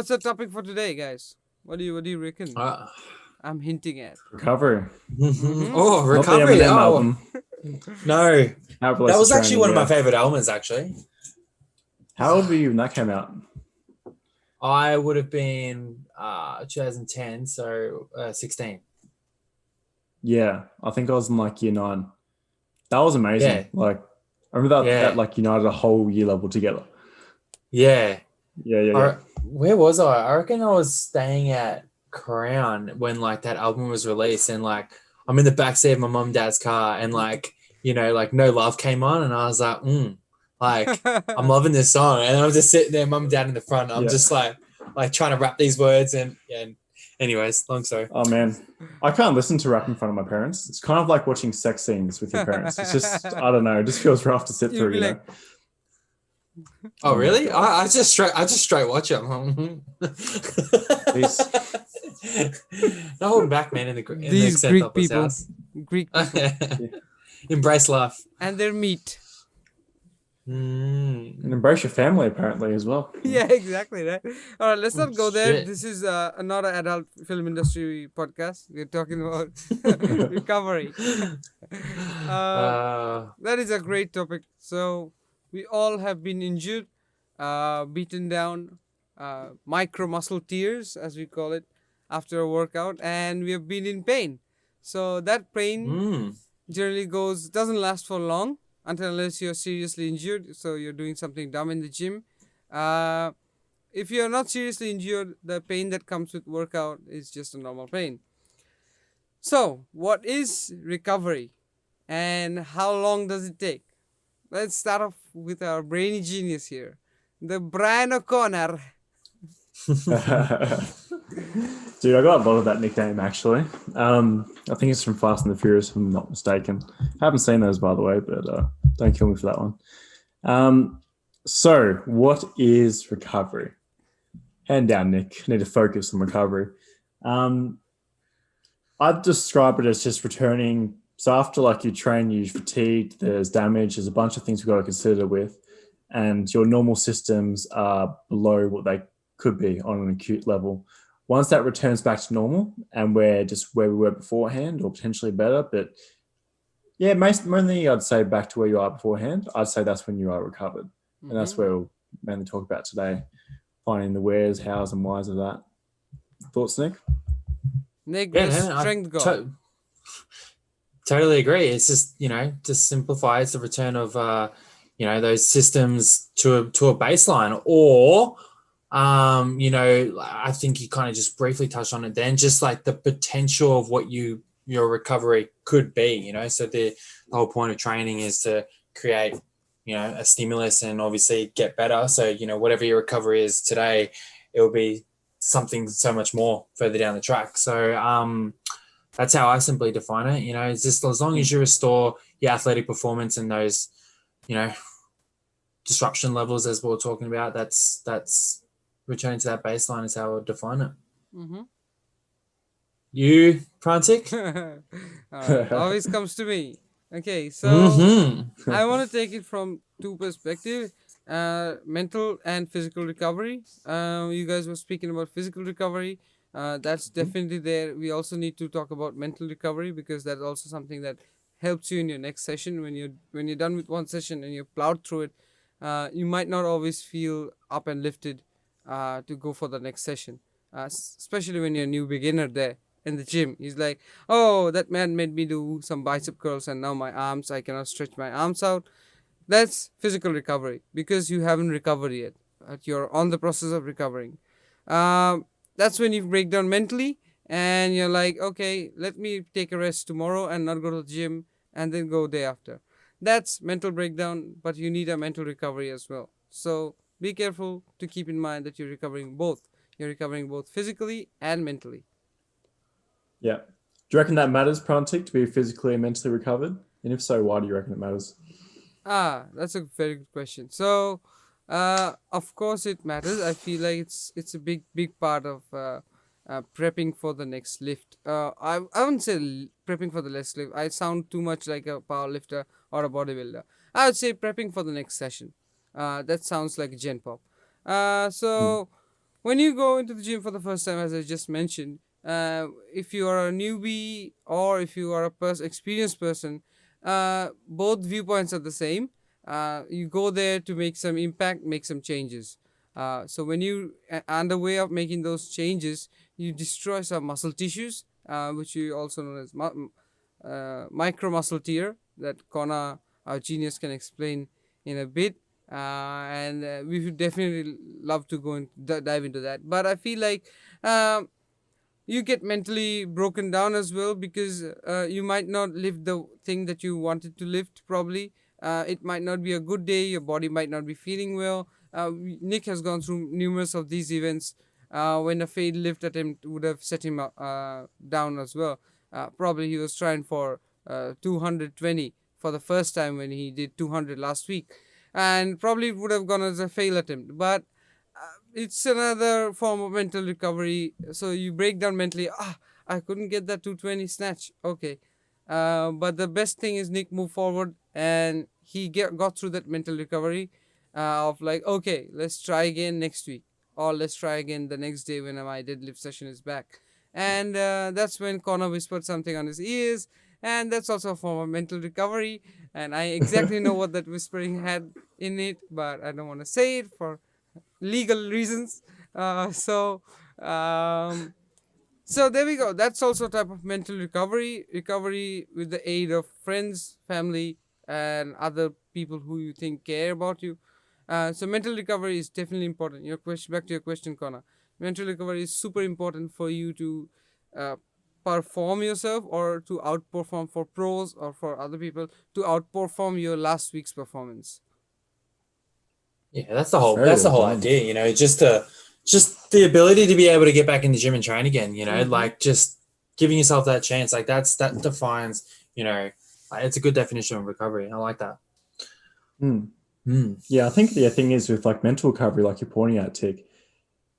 what's the topic for today, guys? What do you reckon? Uh, I'm hinting at. Recovery. oh, Not the recovery. Eminem Oh, album. no. How That was actually one of my favorite albums, actually. How old were you when that came out? I would have been 2010, so 16. Yeah, I think I was in like year 9. That was amazing. Yeah. Like, I remember that Yeah. that like united a whole year level together. Yeah. Yeah. Where was I? I reckon I was staying at Crown when like that album was released, and like I'm in the backseat of my mum and dad's car, and like like No Love came on, and I was like, like I'm loving this song, and I'm just sitting there, mum and dad in the front. I'm Yeah. just like trying to rap these words, and anyways, long story. Oh man, I can't listen to rap in front of my parents. It's kind of like watching sex scenes with your parents. It's just I don't know. It just feels rough to sit You'd through. be You know? like- Oh really? I just straight watch them. Not holding back, man. In the These Xanthopoulos Greek people. house. Greek people. Embrace life. and their meat. And embrace your family apparently as well. Yeah, exactly. Right. All right, let's not go there. Shit. This is not an adult film industry podcast. We're talking about recovery. That is a great topic. So we all have been injured, beaten down, micro muscle tears, as we call it, after a workout, and we have been in pain. So that pain generally doesn't last for long unless you're seriously injured. So you're doing something dumb in the gym. If you're not seriously injured, the pain that comes with workout is just a normal pain. So what is recovery, and how long does it take? Let's start off with our brainy genius here, the Brian O'Connor. Dude, I got a lot of that nickname actually. I think it's from Fast and the Furious, if I'm not mistaken. I haven't seen those, by the way, but don't kill me for that one. So, what is recovery? Hand down, Nick. Need to focus on recovery. I'd describe it as just returning. So after like you train, you're fatigued, there's damage, there's a bunch of things we've got to consider with, and your normal systems are below what they could be on an acute level. Once that returns back to normal and we're just where we were beforehand or potentially better, but yeah, mainly I'd say back to where you are beforehand, I'd say that's when you are recovered. And that's where we'll mainly talk about today, finding the wheres, hows and whys of that. Thoughts, Nick? Nick, the strength god. Totally agree. It's just, to simplify, it's the return of, those systems to a baseline, or, I think you kind of just briefly touched on it then, just like the potential of what your recovery could be, so the whole point of training is to create, a stimulus and obviously get better. So, whatever your recovery is today, it will be something so much more further down the track. So, that's how I simply define it. It's just as long as you restore your athletic performance and those, disruption levels as we're talking about, that's returning to that baseline is how I would define it. You, Prantik? Always comes to me. Okay, so I want to take it from two perspectives, mental and physical recovery. You guys were speaking about physical recovery. That's definitely there. We also need to talk about mental recovery, because that's also something that helps you in your next session. When you're done with one session and you plowed through it, you might not always feel up and lifted to go for the next session, especially when you're a new beginner there in the gym. He's like, oh, that man made me do some bicep curls and now my arms, I cannot stretch my arms out. That's physical recovery, because you haven't recovered yet, but you're on the process of recovering. That's when you break down mentally and you're like, okay, let me take a rest tomorrow and not go to the gym and then go day after. That's mental breakdown, but you need a mental recovery as well. So be careful to keep in mind that you're recovering both. You're recovering both physically and mentally. Yeah. Do you reckon that matters, Prantik, to be physically and mentally recovered? And if so, why do you reckon it matters? That's a very good question. So, of course it matters. I feel like it's a big part of prepping for the next lift. I wouldn't say prepping for the next lift. I sound too much like a power lifter or a bodybuilder. I would say prepping for the next session. That sounds like a gen pop. So when you go into the gym for the first time, as I just mentioned, if you are a newbie or if you are a experienced person, both viewpoints are the same. You go there to make some impact, make some changes. So when you on the way of making those changes, you destroy some muscle tissues, which you also know as micro muscle tear, that Conor, our genius, can explain in a bit. And we would definitely love to go and dive into that. But I feel like um, you get mentally broken down as well, because you might not lift the thing that you wanted to lift, probably. It might not be a good day, your body might not be feeling well. Nick has gone through numerous of these events, when a failed lift attempt would have set him down as well. Probably he was trying for 220 for the first time when he did 200 last week, and probably would have gone as a fail attempt. But it's another form of mental recovery. So you break down mentally. I couldn't get that 220 snatch. Okay, but the best thing is Nick moved forward and he got through that mental recovery, of like, okay, let's try again next week, or let's try again the next day when my deadlift session is back. And that's when Connor whispered something on his ears, and that's also a form of mental recovery. And I exactly know what that whispering had in it, but I don't want to say it for legal reasons. Um, so there we go. That's also a type of mental recovery. Recovery with the aid of friends, family, and other people who you think care about you. So mental recovery is definitely important. Your question, back to your question, Connor. Mental recovery is super important for you to uh, perform yourself, or to outperform for pros or for other people, to outperform your last week's performance. Yeah, that's the Very well whole done. idea, just the ability to be able to get back in the gym and train again, Mm-hmm. like just giving yourself that chance, like that defines, like, it's a good definition of recovery. I like that. Hmm. Mm. Yeah, I think the thing is with like mental recovery, like you're pointing out, Tick.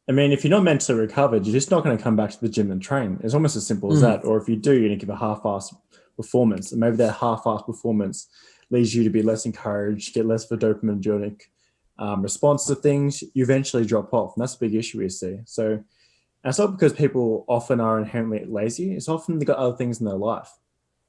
I mean, if you're not mentally recovered, you're just not going to come back to the gym and train. It's almost as simple as Mm. that. Or if you do, you're going to give a half-assed performance, and maybe that half-assed performance leads you to be less encouraged, get less of a dopaminergic response to things. You eventually drop off, and that's a big issue we see. So, and it's not because people often are inherently lazy. It's often they've got other things in their life.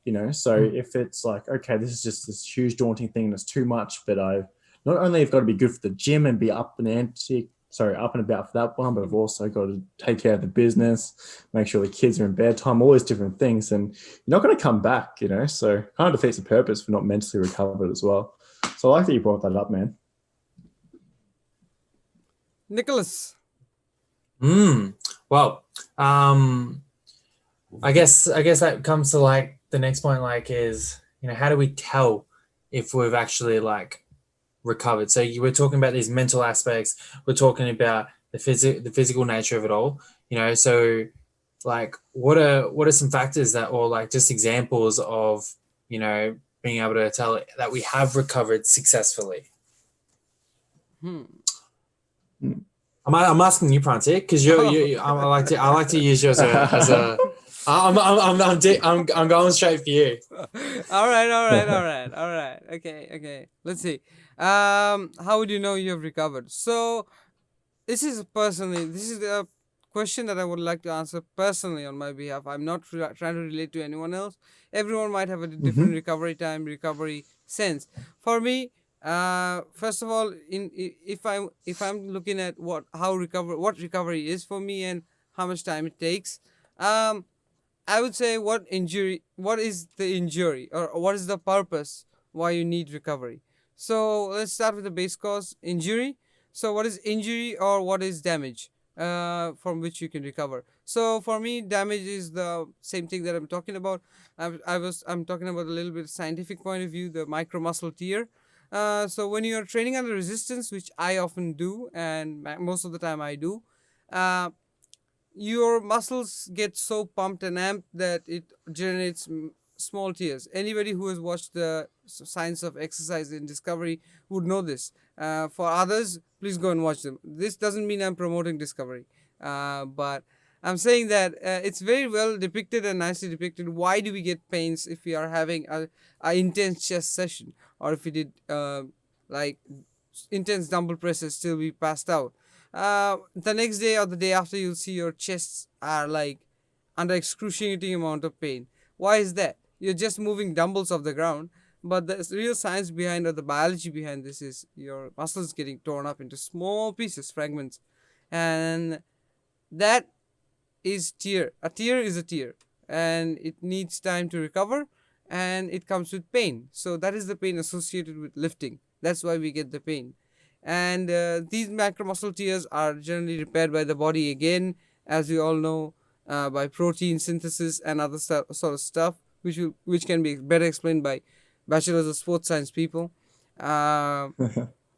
So Mm. if it's like, okay, this is just this huge daunting thing and it's too much, but I've not only have got to be good for the gym and be up and about for that one, but I've also got to take care of the business, make sure the kids are in bedtime, all these different things, and you're not going to come back. So kind of defeats the purpose for not mentally recovered as well. So I like that you brought that up, man. Nicholas. Mm. Well, I guess that comes to like the next point, like, is, how do we tell if we've actually like recovered? So you were talking about these mental aspects. We're talking about the physical nature of it all. So like, what are some factors that, or like just examples of, being able to tell that we have recovered successfully? Hmm. I'm asking you, Prantik, because I like to use you as a I'm going straight for you. All right, all right, all right, all right. Okay, okay. Let's see. How would you know you have recovered? So this is a question that I would like to answer personally on my behalf. I'm not trying to relate to anyone else. Everyone might have a different Mm-hmm. recovery time, recovery sense. For me, first of all, if I'm looking at what recovery is for me and how much time it takes, um, I would say what is the injury, or what is the purpose why you need recovery. So let's start with the base cause, injury. So what is injury, or what is damage, from which you can recover? So for me, damage is the same thing that I'm talking about. I'm talking about a little bit scientific point of view, the micro muscle tear. So when you're training under resistance, which I often do, and most of the time I do, uh, your muscles get so pumped and amped that it generates small tears. Anybody who has watched the science of exercise and discovery would know this. For others, please go and watch them. This doesn't mean I'm promoting discovery, but I'm saying that it's very well depicted and nicely depicted. Why do we get pains if we are having a intense chest session, or if we did like intense dumbbell presses till we passed out? the next day or the day after, you'll see your chests are like under excruciating amount of pain. Why is that? You're just moving dumbbells off the ground, but the real science behind, or the biology behind this, is your muscles getting torn up into small pieces, fragments, and that is tear. A tear is a tear, and it needs time to recover, and it comes with pain. So that is the pain associated with lifting. That's why we get the pain. And these macromuscle tears are generally repaired by the body again, as we all know, by protein synthesis and other sort of stuff, which can be better explained by bachelors of sports science people. Uh,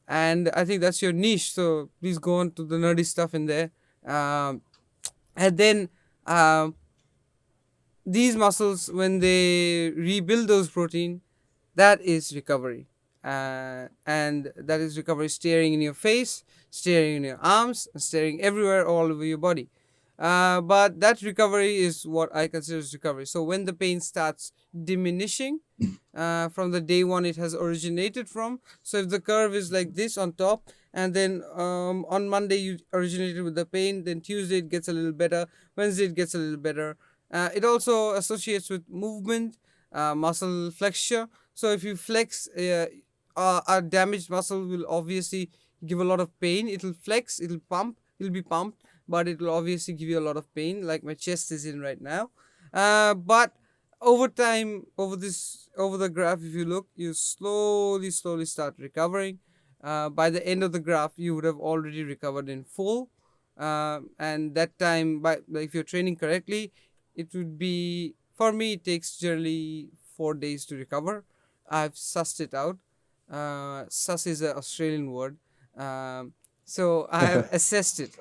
and I think that's your niche. So please go on to the nerdy stuff in there. And then these muscles, when they rebuild those protein, that is recovery. And that is recovery, staring in your face, staring in your arms, staring everywhere all over your body. But that recovery is what I consider as recovery. So when the pain starts diminishing from the day one it has originated from, so if the curve is like this on top, and then on Monday you originated with the pain, then Tuesday it gets a little better, Wednesday it gets a little better. It also associates with movement, muscle flexure. So if you flex, a damaged muscle will obviously give a lot of pain. It'll flex, it'll be pumped, but it will obviously give you a lot of pain, like my chest is in right now. But over time, over the graph, if you look, you slowly start recovering. By the end of the graph, you would have already recovered in full. And that time, if you're training correctly, it would be, for me, it takes generally 4 days to recover. I've sussed it out. Suss is an Australian word. So I have assessed it.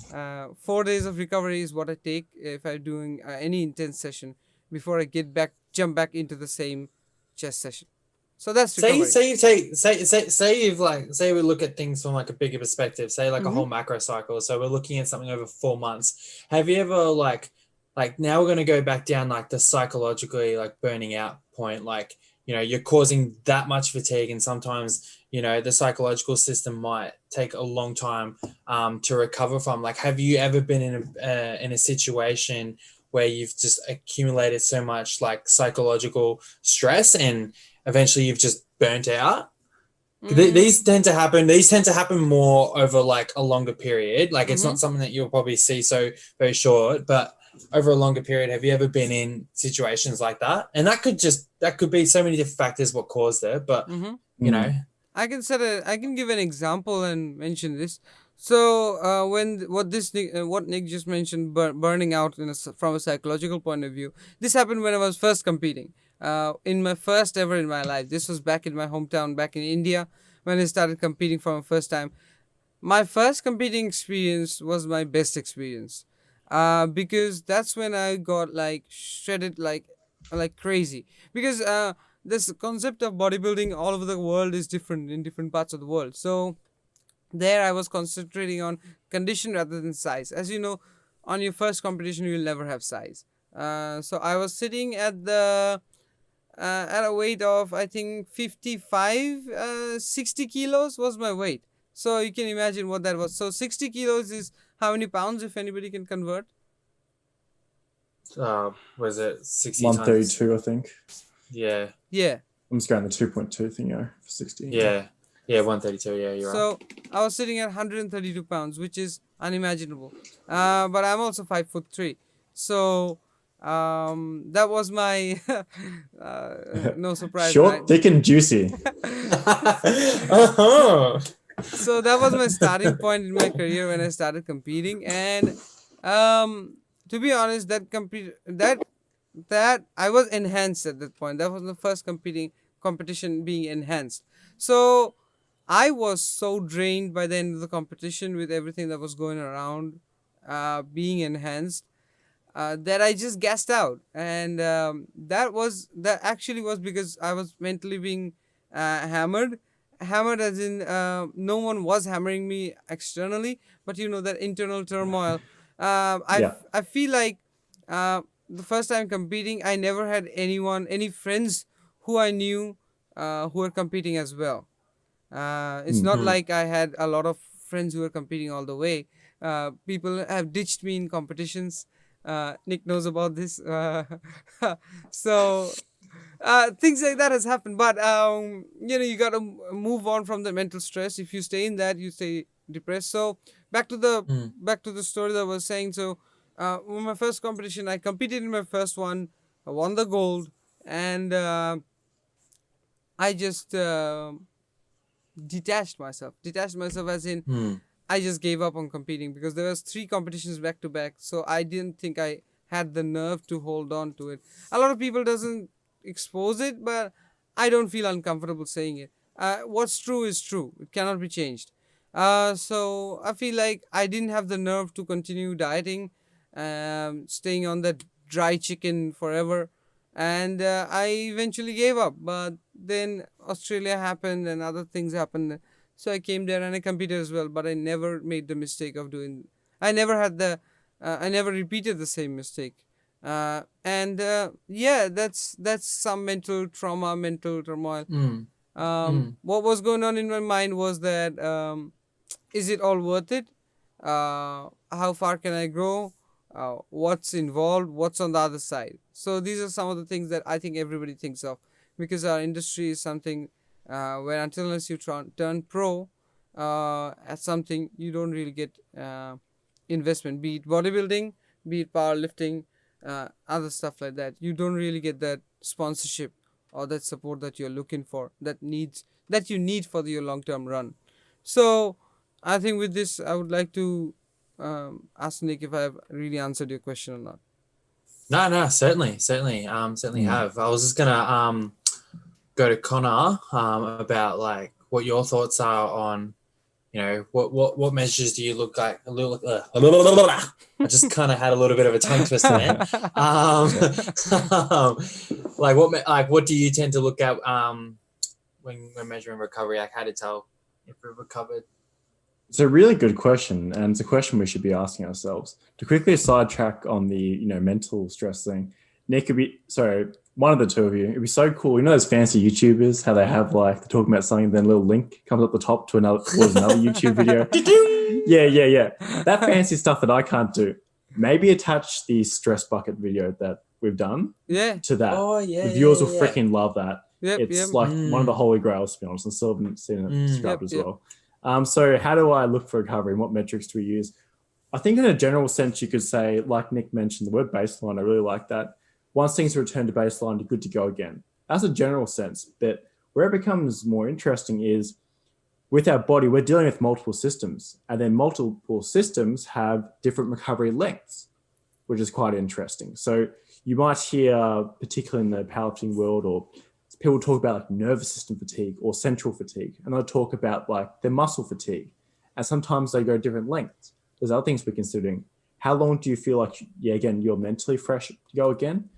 4 days of recovery is what I take if I'm doing any intense session before I jump back into the same chest session. So that's recovery. Say we look at things from like a bigger perspective, say like a whole macro cycle. So we're looking at something over 4 months. Have you ever like now we're going to go back down like the psychologically like burning out point, like, you know, you're causing that much fatigue, and sometimes, you know, the psychological system might take a long time to recover from. Like, have you ever been in a situation where you've just accumulated so much like psychological stress and eventually you've just burnt out? These tend to happen more over like a longer period. Like, it's not something that you'll probably see so very short, but over a longer period, have you ever been in situations like that? And that could be so many different factors what caused it, but you know, I can give an example and mention this. So what Nick just mentioned, burning out from a psychological point of view, this happened when I was first competing. In my first ever in my life. This was back in my hometown, back in India, when I started competing for my first time. My first competing experience was my best experience. Because that's when I got like shredded like crazy. Because this concept of bodybuilding all over the world is different in different parts of the world. So there I was concentrating on condition rather than size. As you know, on your first competition you will never have size. So I was sitting at a weight of, I think, 60 kilos was my weight. So you can imagine what that was. So 60 kilos is how many pounds, if anybody can convert? was it 60 132, I think. Yeah. I'm just going the 2.2 thing, for 60. Yeah, 132. Yeah, you're right. So I was sitting at 132 pounds, which is unimaginable. But I'm also 5'3". So that was my no surprise. Short, right? thick, and juicy. So that was my starting point in my career when I started competing, and to be honest, that I was enhanced at that point. That was the first competition being enhanced. So I was so drained by the end of the competition with everything that was going around, being enhanced, that I just gassed out, and that actually was because I was mentally being hammered as in no one was hammering me externally, but you know, that internal turmoil. I feel like the first time competing, I never had any friends who I knew who were competing as well. It's not like I had a lot of friends who are competing all the way. People have ditched me in competitions. Nick knows about this. So things like that has happened, but you got to move on from the mental stress. If you stay in that, you stay depressed. So back to the Mm. back to the story that I was saying. So in my first competition, I competed in my first one. I won the gold, and I just detached myself as in Mm. I just gave up on competing, because there was 3 competitions back to back. So I didn't think I had the nerve to hold on to it. A lot of people doesn't expose it, but I don't feel uncomfortable saying it. What's true is true. It cannot be changed. So I feel like I didn't have the nerve to continue dieting, staying on that dry chicken forever, and I eventually gave up. But then Australia happened and other things happened, so I came there and I competed as well. But I never made the mistake of doing. I never had the. I never repeated the same mistake. And yeah, that's some mental trauma, mental turmoil. Mm. Mm. What was going on in my mind was that, is it all worth it? How far can I grow? What's involved? What's on the other side? So these are some of the things that I think everybody thinks of, because our industry is something where until unless you turn pro at something, you don't really get investment, be it bodybuilding, be it powerlifting, other stuff like that. You don't really get that sponsorship or that support that you're looking for, that you need for your long-term run. So I think with this, I would like to ask Nick if I have really answered your question or not. No, certainly Mm. have. I was just gonna go to Conor about like what your thoughts are on, what measures do you look like? I just kind of had a little bit of a tongue twister there. What do you tend to look at when measuring recovery? Like how to tell if we've recovered? It's a really good question, and it's a question we should be asking ourselves. To quickly sidetrack on the mental stress thing, Nick, one of the two of you, it'd be so cool. You know those fancy YouTubers, how they have like they're talking about something, then a little link comes up the top to another YouTube video. Yeah. That fancy stuff that I can't do. Maybe attach the stress bucket video that we've done Yeah. to that. Oh yeah, The viewers will yeah. freaking love that. Yep. It's Yep. like one of the holy grails, to be honest. I still haven't seen it described Yep, as yep. well. So how do I look for recovery and what metrics do we use? I think in a general sense, you could say, like Nick mentioned, the word baseline, I really like that. Once things return to baseline, you're good to go again. That's a general sense. But where it becomes more interesting is with our body, we're dealing with multiple systems, and then multiple systems have different recovery lengths, which is quite interesting. So you might hear, particularly in the powerlifting world, or people talk about like nervous system fatigue or central fatigue, and they'll talk about like their muscle fatigue, and sometimes they go different lengths. There's other things we're considering. How long do you feel like, again, you're mentally fresh to go again?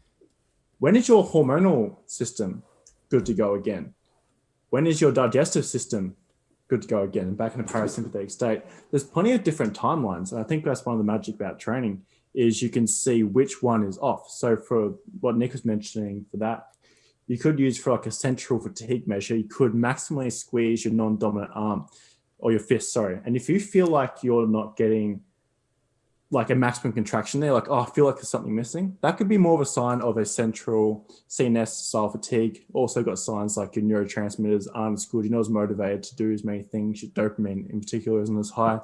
When is your hormonal system good to go again? When is your digestive system good to go again and back in a parasympathetic state? There's plenty of different timelines, and I think that's one of the magic about training is you can see which one is off. So for what Nick was mentioning for that, you could use for like a central fatigue measure, you could maximally squeeze your non-dominant arm or your fist, sorry. And if you feel like you're not getting like a maximum contraction there, like, oh, I feel like there's something missing, that could be more of a sign of a central CNS style fatigue. Also got signs like your neurotransmitters aren't as good. You're not as motivated to do as many things. Your dopamine in particular isn't as high.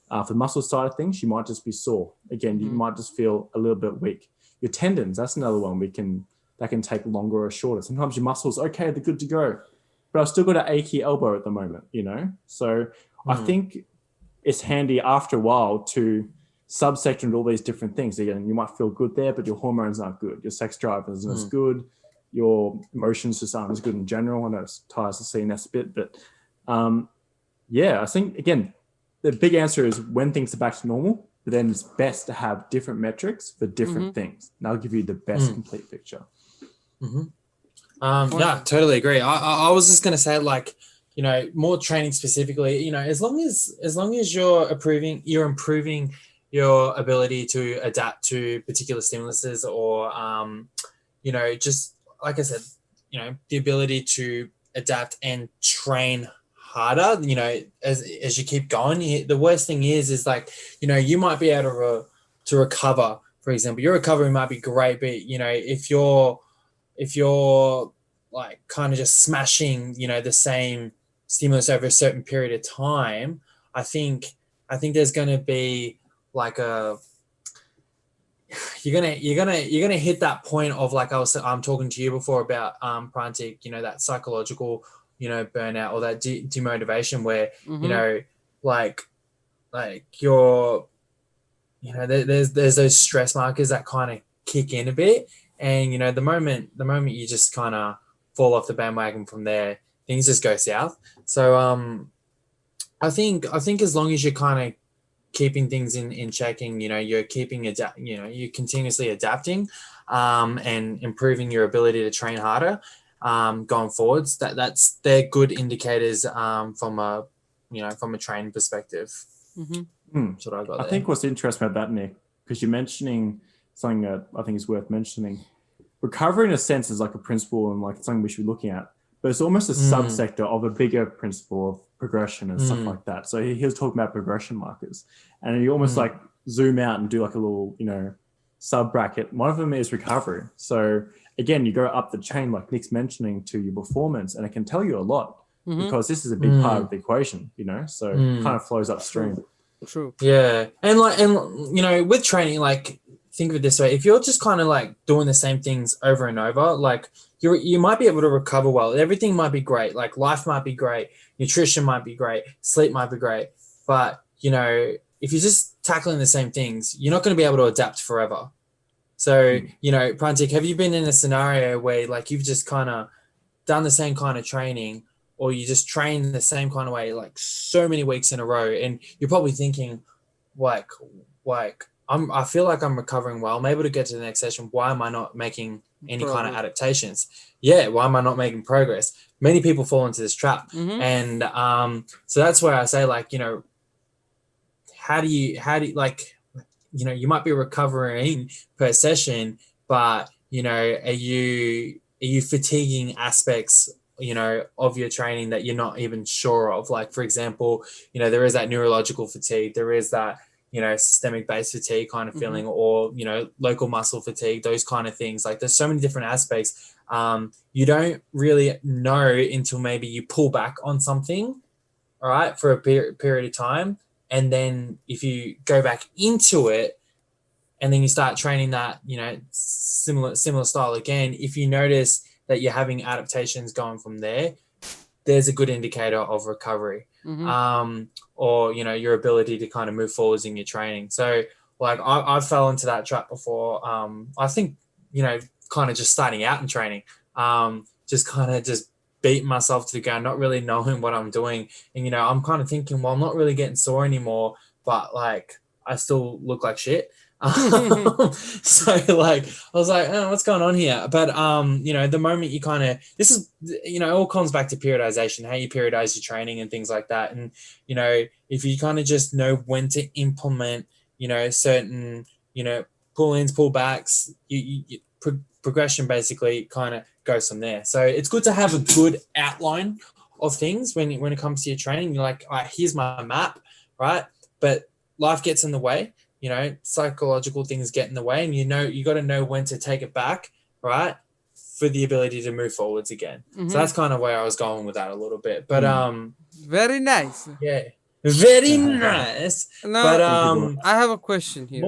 For the muscle side of things, you might just be sore. Again, you might just feel a little bit weak. Your tendons, that's another one that can take longer or shorter. Sometimes your muscles, okay, they're good to go, but I've still got an achy elbow at the moment, So I think it's handy after a while to subsect into all these different things. Again, you might feel good there, but your hormones aren't good. Your sex drive isn't as good. Your emotions just aren't as good in general. I know it ties to CNS a bit, but I think, again, the big answer is when things are back to normal, but then it's best to have different metrics for different things. And that'll give you the best complete picture. Yeah, totally agree. I was just gonna say, like, more training specifically, as long as you're improving your ability to adapt to particular stimuluses, or just like I said, the ability to adapt and train harder, as you keep going. The worst thing is like, you might be able to recover. For example, your recovery might be great, but if you're like kind of just smashing, the same stimulus over a certain period of time, I think there's going to be like you're gonna hit that point of, like I'm talking to you before about Prantik, that psychological, burnout, or that demotivation where, like you're, there's those stress markers that kind of kick in a bit, and the moment you just kind of fall off the bandwagon from there, things just go south. So I think as long as you're kind of keeping things in checking, you're you're continuously adapting, and improving your ability to train harder, going forwards, they're good indicators, from a training perspective. That's what I got there. I think what's interesting about that, Nick, because you're mentioning something that I think is worth mentioning. Recovery, in a sense, is like a principle and like something we should be looking at, but it's almost a subsector of a bigger principle of progression and stuff like that. So he was talking about progression markers, and you almost like zoom out and do like a little, sub bracket. One of them is recovery. So again, you go up the chain, like Nick's mentioning, to your performance, and it can tell you a lot, because this is a big part of the equation, so it kind of flows upstream. True. Yeah. And with training, like, think of it this way: if you're just kind of like doing the same things over and over, like you might be able to recover well. Everything might be great. Like life might be great. Nutrition might be great. Sleep might be great. But, if you're just tackling the same things, you're not going to be able to adapt forever. So, Prantik, have you been in a scenario where like you've just kind of done the same kind of training, or you just train the same kind of way, like so many weeks in a row, and you're probably thinking, like, I feel like I'm recovering well. I'm able to get to the next session. Why am I not making any kind of adaptations? Yeah, why am I not making progress? Many people fall into this trap. And so that's where I say, like, how do you like, you might be recovering per session, but are you fatiguing aspects of your training that you're not even sure of? Like, for example, there is that neurological fatigue, there is that systemic base fatigue kind of feeling, or local muscle fatigue, those kind of things. Like, there's so many different aspects. You don't really know until maybe you pull back on something, all right, for a period of time, and then if you go back into it and then you start training that similar style again, if you notice that you're having adaptations going from there, there's a good indicator of recovery. Or your ability to kind of move forwards in your training. So like I fell into that trap before. I think kind of just starting out in training, just kind of just beating myself to the ground, not really knowing what I'm doing, and I'm kind of thinking, well, I'm not really getting sore anymore, but like I still look like shit. So like I was like, oh, what's going on here? But the moment you kind of, this is it all comes back to periodization, how you periodize your training and things like that. And if you kind of just know when to implement certain pull-ins, pull-backs, progression basically kind of goes from there. So it's good to have a good outline of things when it comes to your training. You're like, all right, here's my map, right? But life gets in the way. Psychological things get in the way, and you got to know when to take it back, right, for the ability to move forwards again. So that's kind of where I was going with that a little bit. But very nice. Yeah, very nice. Now, but I have a question here.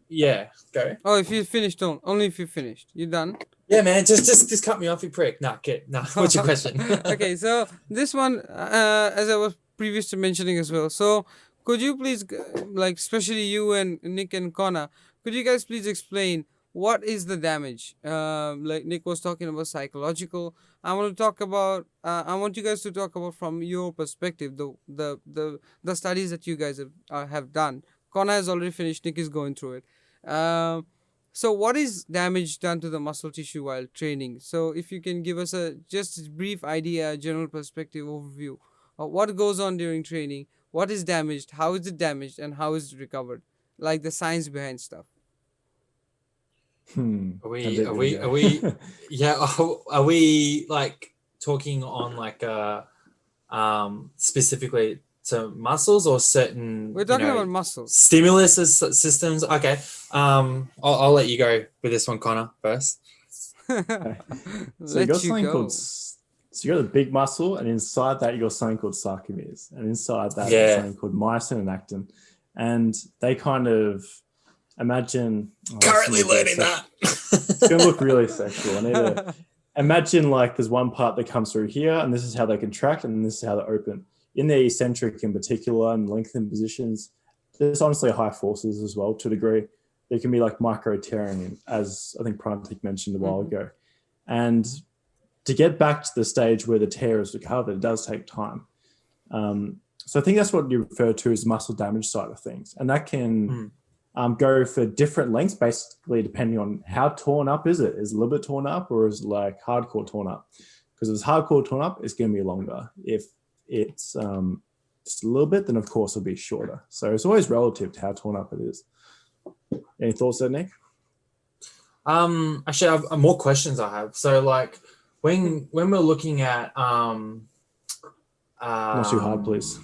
Yeah, go. Oh, if you finished, don't. Only if you finished. You done? Yeah, man. Just cut me off, you prick. Nah, what's your question? Okay, so this one, as I was previously mentioning as well. So could you please, like, especially you and Nick and Conor, could you guys please explain what is the damage? Like Nick was talking about psychological. I want to talk about. I want you guys to talk about from your perspective the studies that you guys have done. Conor has already finished. Nick is going through it. So what is damage done to the muscle tissue while training? So if you can give us a just brief idea, general perspective overview of what goes on during training. What is damaged? How is it damaged? And how is it recovered? Like the science behind stuff. Are we yeah, are we like talking on like a specifically to muscles or certain, We're talking about muscles. stimulus systems. Okay. I'll let you go with this one, Connor, first. So you got Let you something go. called. So you got the big muscle, and inside that you got something called sarcomeres, and inside that Yeah. there's something called myosin and actin, and they kind of imagine. Currently it's gonna learning that. It's gonna look really sexual. I need to imagine like there's one part that comes through here, and this is how they contract, and this is how they open. In the eccentric, in particular, and lengthened positions, there's honestly high forces as well to a degree. There can be like micro tearing, as I think Prantik mentioned a while ago, and to get back to the stage where the tear is recovered, it does take time. So I think that's what you refer to as muscle damage side of things. And that can go for different lengths, basically depending on how torn up is it. Is it a little bit torn up or is it like hardcore torn up? Because if it's hardcore torn up, it's going to be longer. If it's just a little bit, then of course it'll be shorter. So it's always relative to how torn up it is. Any thoughts there, Nick? Actually, I have more questions I have. So like, when we're looking at Not too hard, please.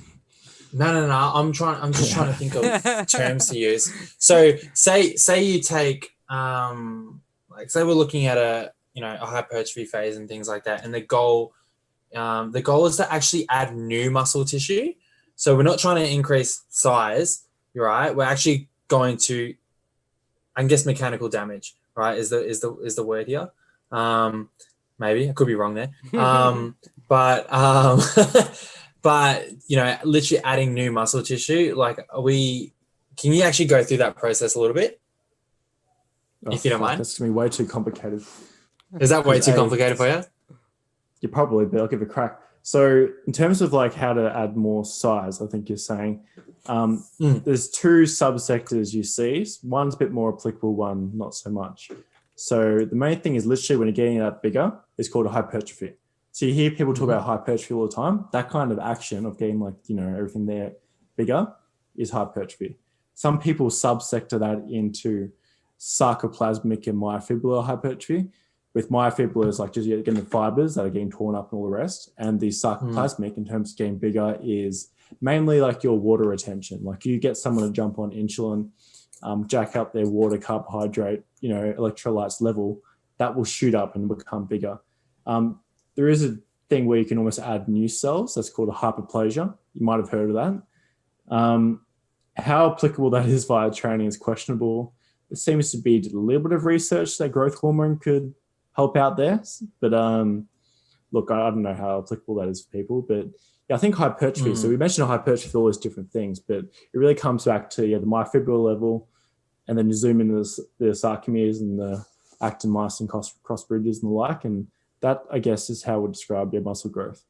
No. I'm just trying to think of terms to use. So say you take like say we're looking at a hypertrophy phase and things like that, and the goal is to actually add new muscle tissue. So we're not trying to increase size, right? We're actually going to, I guess, mechanical damage, right? Is the word here? Maybe I could be wrong there. But literally adding new muscle tissue. Like, can you actually go through that process a little bit, if you don't mind? That's gonna be way too complicated. Is that way too complicated for you? You probably, but I'll give it a crack. So in terms of like how to add more size, I think you're saying there's two subsectors you see. One's a bit more applicable, one not so much. So the main thing is literally when you're getting that bigger, it's called a hypertrophy. So you hear people talk about hypertrophy all the time. That kind of action of getting like, everything there bigger is hypertrophy. Some people subsector that into sarcoplasmic and myofibrillar hypertrophy. With myofibrillar is like just getting the fibers that are getting torn up and all the rest. And the sarcoplasmic in terms of getting bigger is mainly like your water retention. Like you get someone to jump on insulin, jack up their water, carbohydrate, electrolytes level, that will shoot up and become bigger. There is a thing where you can almost add new cells. That's called a hyperplasia. You might have heard of that. How applicable that is via training is questionable. There seems to be a little bit of research that growth hormone could help out there. But look, I don't know how applicable that is for people. But yeah, I think hypertrophy. So we mentioned hypertrophy for all those different things, but it really comes back to the myofibrillar level, and then you zoom into the sarcomeres and the actin myosin cross bridges and the like, and that, I guess, is how we describe your muscle growth.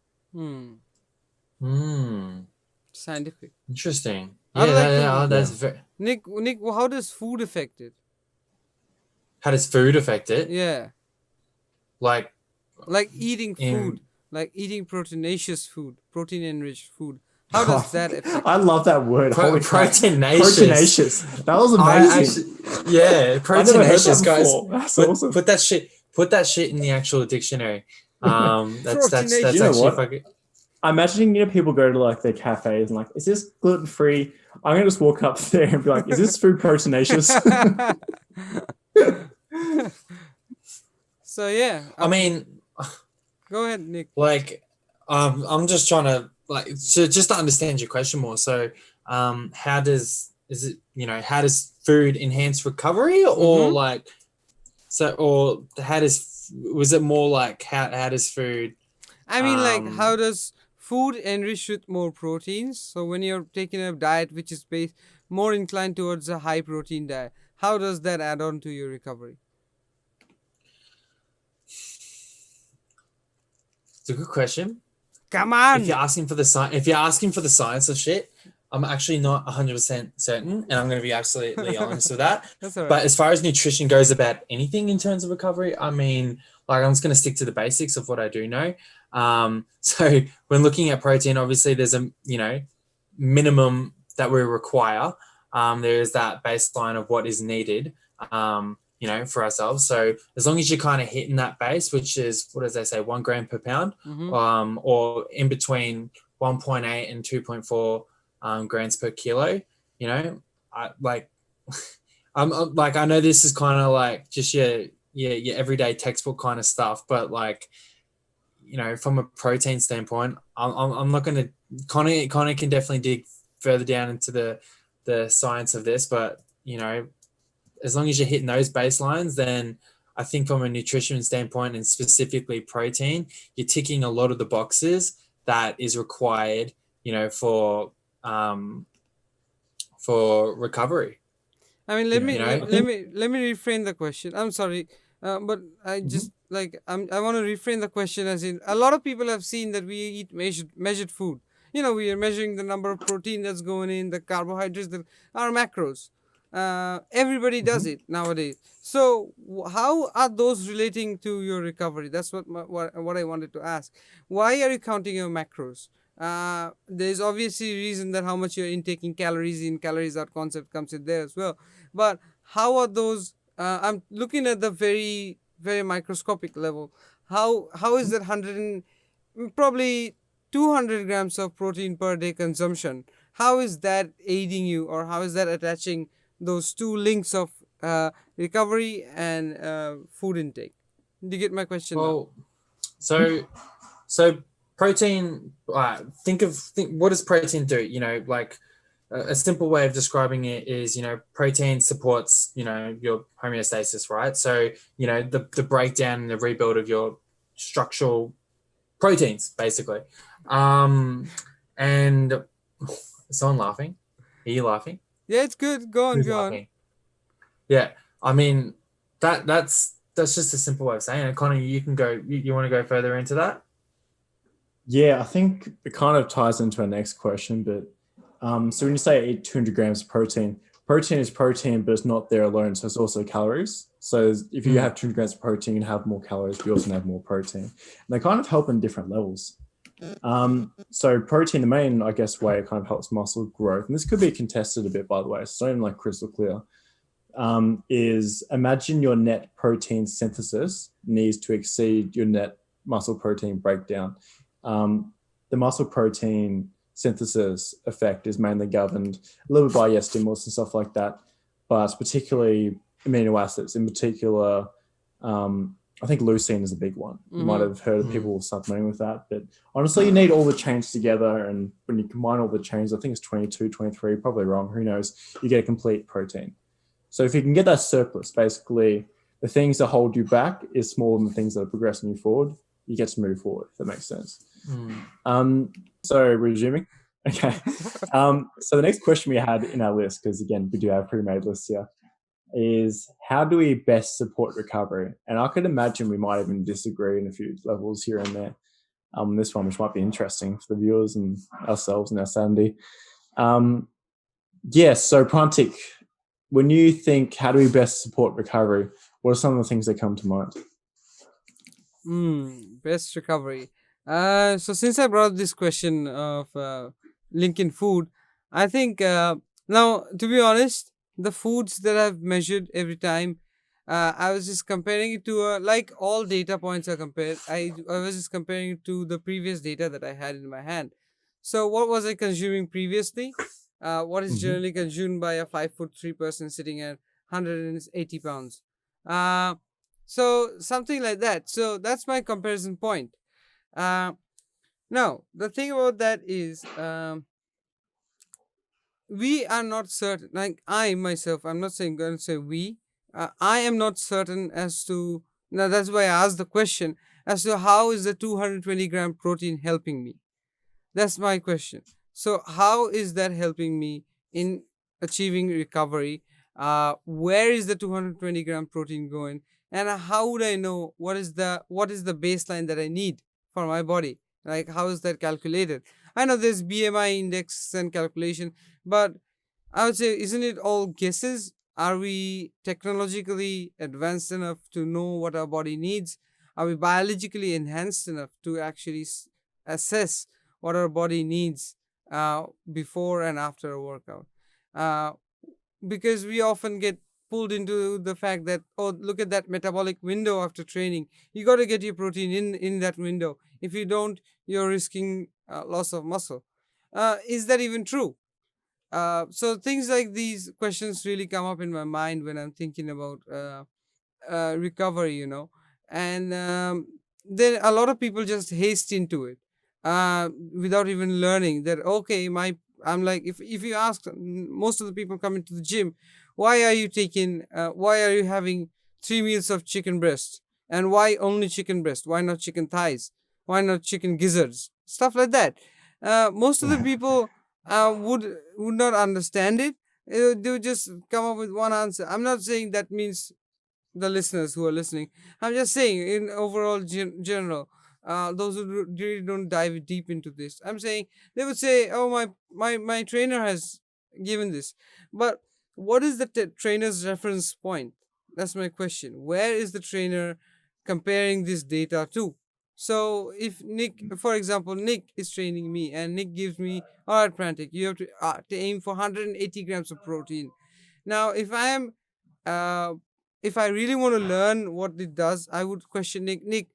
Scientific. Interesting. That's very... Nick, how does food affect it? How does food affect it? Yeah. Like eating food, like eating proteinaceous food, protein-enriched food. How does that affect? I love that word. Proteinaceous. That was amazing. Proteinaceous, guys. That's awesome. Put that shit in the actual dictionary. That's actually fucking... I'm imagining, people go to like their cafes and like, is this gluten-free? I'm gonna just walk up there and be like, is this food proteinaceous? So yeah. I mean, go ahead, Nick. Like, I'm just trying to just to understand your question more. So, how does food enhance recovery, or was it more like how does food? I mean, how does food enrich with more proteins? So when you're taking a diet which is based more inclined towards a high protein diet, how does that add on to your recovery? It's a good question. Come on. If you're asking for the science of shit, I'm actually not 100% certain, and I'm going to be absolutely honest with that. That's all right. But as far as nutrition goes about anything in terms of recovery, I mean, I'm just going to stick to the basics of what I do know. So when looking at protein, obviously there's a minimum that we require. There is that baseline of what is needed. for ourselves. So as long as you're kind of hitting that base, which is, what does they say, 1 gram per pound, Mm-hmm. or in between 1.8 and 2.4 grams per kilo, I like, I'm like, I know this is kind of like just your everyday textbook kind of stuff, but like, from a protein standpoint, I'm not going to. Conor can definitely dig further down into the science of this, but as long as you're hitting those baselines, then I think from a nutrition standpoint and specifically protein, you're ticking a lot of the boxes that is required, for recovery. I mean, Yeah. let me reframe the question. I'm sorry, but I Mhm. just like I want to reframe the question as in a lot of people have seen that we eat measured food. We are measuring the number of protein that's going in, the carbohydrates, our macros. Everybody does Mhm. it nowadays. So how are those relating to your recovery? That's what I wanted to ask. Why are you counting your macros? There's obviously a reason that how much you're intaking calories in, calories out concept comes in there as well. But how are those? I'm looking at the very very microscopic level. How is that 100 and probably 200 grams of protein per day consumption? How is that aiding you, or how is that attaching those two links of recovery and food intake? Do you get my question now? Well, so so protein. Think what does protein do? Like a simple way of describing it is, protein supports, your homeostasis, right? So, the breakdown and the rebuild of your structural proteins, basically. And is someone laughing? Are you laughing? Yeah, it's good. Go on, Who's go on. laughing? Yeah. I mean, that's just a simple way of saying it. Conor, you can go, you want to go further into that? Yeah, I think it kind of ties into our next question. But so when you say eat 200 grams of protein, protein is protein, but it's not there alone. So it's also calories. So if you have 200 grams of protein, you have more calories, but you also have more protein. And they kind of help in different levels. So protein, the main, I guess, way it kind of helps muscle growth, and this could be contested a bit, by the way, so it's not even like crystal clear, is imagine your net protein synthesis needs to exceed your net muscle protein breakdown. The muscle protein synthesis effect is mainly governed a little bit by stimulus and stuff like that, but particularly amino acids, in particular, I think leucine is a big one. You might have heard of people supplementing with that, but honestly, you need all the chains together, and when you combine all the chains, I think it's 22, 23, probably wrong, who knows, you get a complete protein. So if you can get that surplus, basically the things that hold you back is smaller than the things that are progressing you forward, you get to move forward, if that makes sense. So resuming. Okay. So the next question we had in our list, because again, we do have pre-made lists here, is how do we best support recovery? And I could imagine we might even disagree in a few levels here and there. This one, which might be interesting for the viewers and ourselves and our sanity. Yes, so Prantik, when you think how do we best support recovery, what are some of the things that come to mind? Best recovery. So since I brought up this question of linking food, I think now, to be honest, the foods that I've measured every time, I was just comparing it to like all data points are compared. I was just comparing it to the previous data that I had in my hand. So what was I consuming previously? What is Mm-hmm. generally consumed by a 5'3" person sitting at 180 pounds? Uh, so something like that. So that's my comparison point. Uh, Now the thing about that is, we are not certain. Like I myself, I'm not saying going to say we. I am not certain as to. Now that's why I asked the question as to how is the 220-gram protein helping me. That's my question. So, how is that helping me in achieving recovery? Where is the 220-gram protein going? And how would I know what is the baseline that I need for my body? Like, how is that calculated? I know there's BMI index and calculation, but I would say, isn't it all guesses? Are we technologically advanced enough to know what our body needs? Are we biologically enhanced enough to actually assess what our body needs before and after a workout? Uh, because we often get pulled into the fact that, oh, look at that metabolic window after training. You got to get your protein in that window. If you don't, you're risking loss of muscle. Is that even true? So things like these questions really come up in my mind when I'm thinking about recovery, and then a lot of people just haste into it without even learning that, okay, I'm like, if you ask most of the people coming to the gym, why are you having 3 meals of chicken breast, and why only chicken breast, why not chicken thighs, why not chicken gizzards, stuff like that. Most of the people would not understand it. They would just come up with one answer. I'm not saying that means the listeners who are listening. I'm just saying, in overall general, those who really don't dive deep into this, I'm saying they would say, "Oh, my trainer has given this," but what is the trainer's reference point? That's my question. Where is the trainer comparing this data to? So if Nick, for example, Nick is training me and Nick gives me, all right, Prantik, you have to aim for 180 grams of protein. Now, uh, if I really want to learn what it does, I would question Nick. Nick,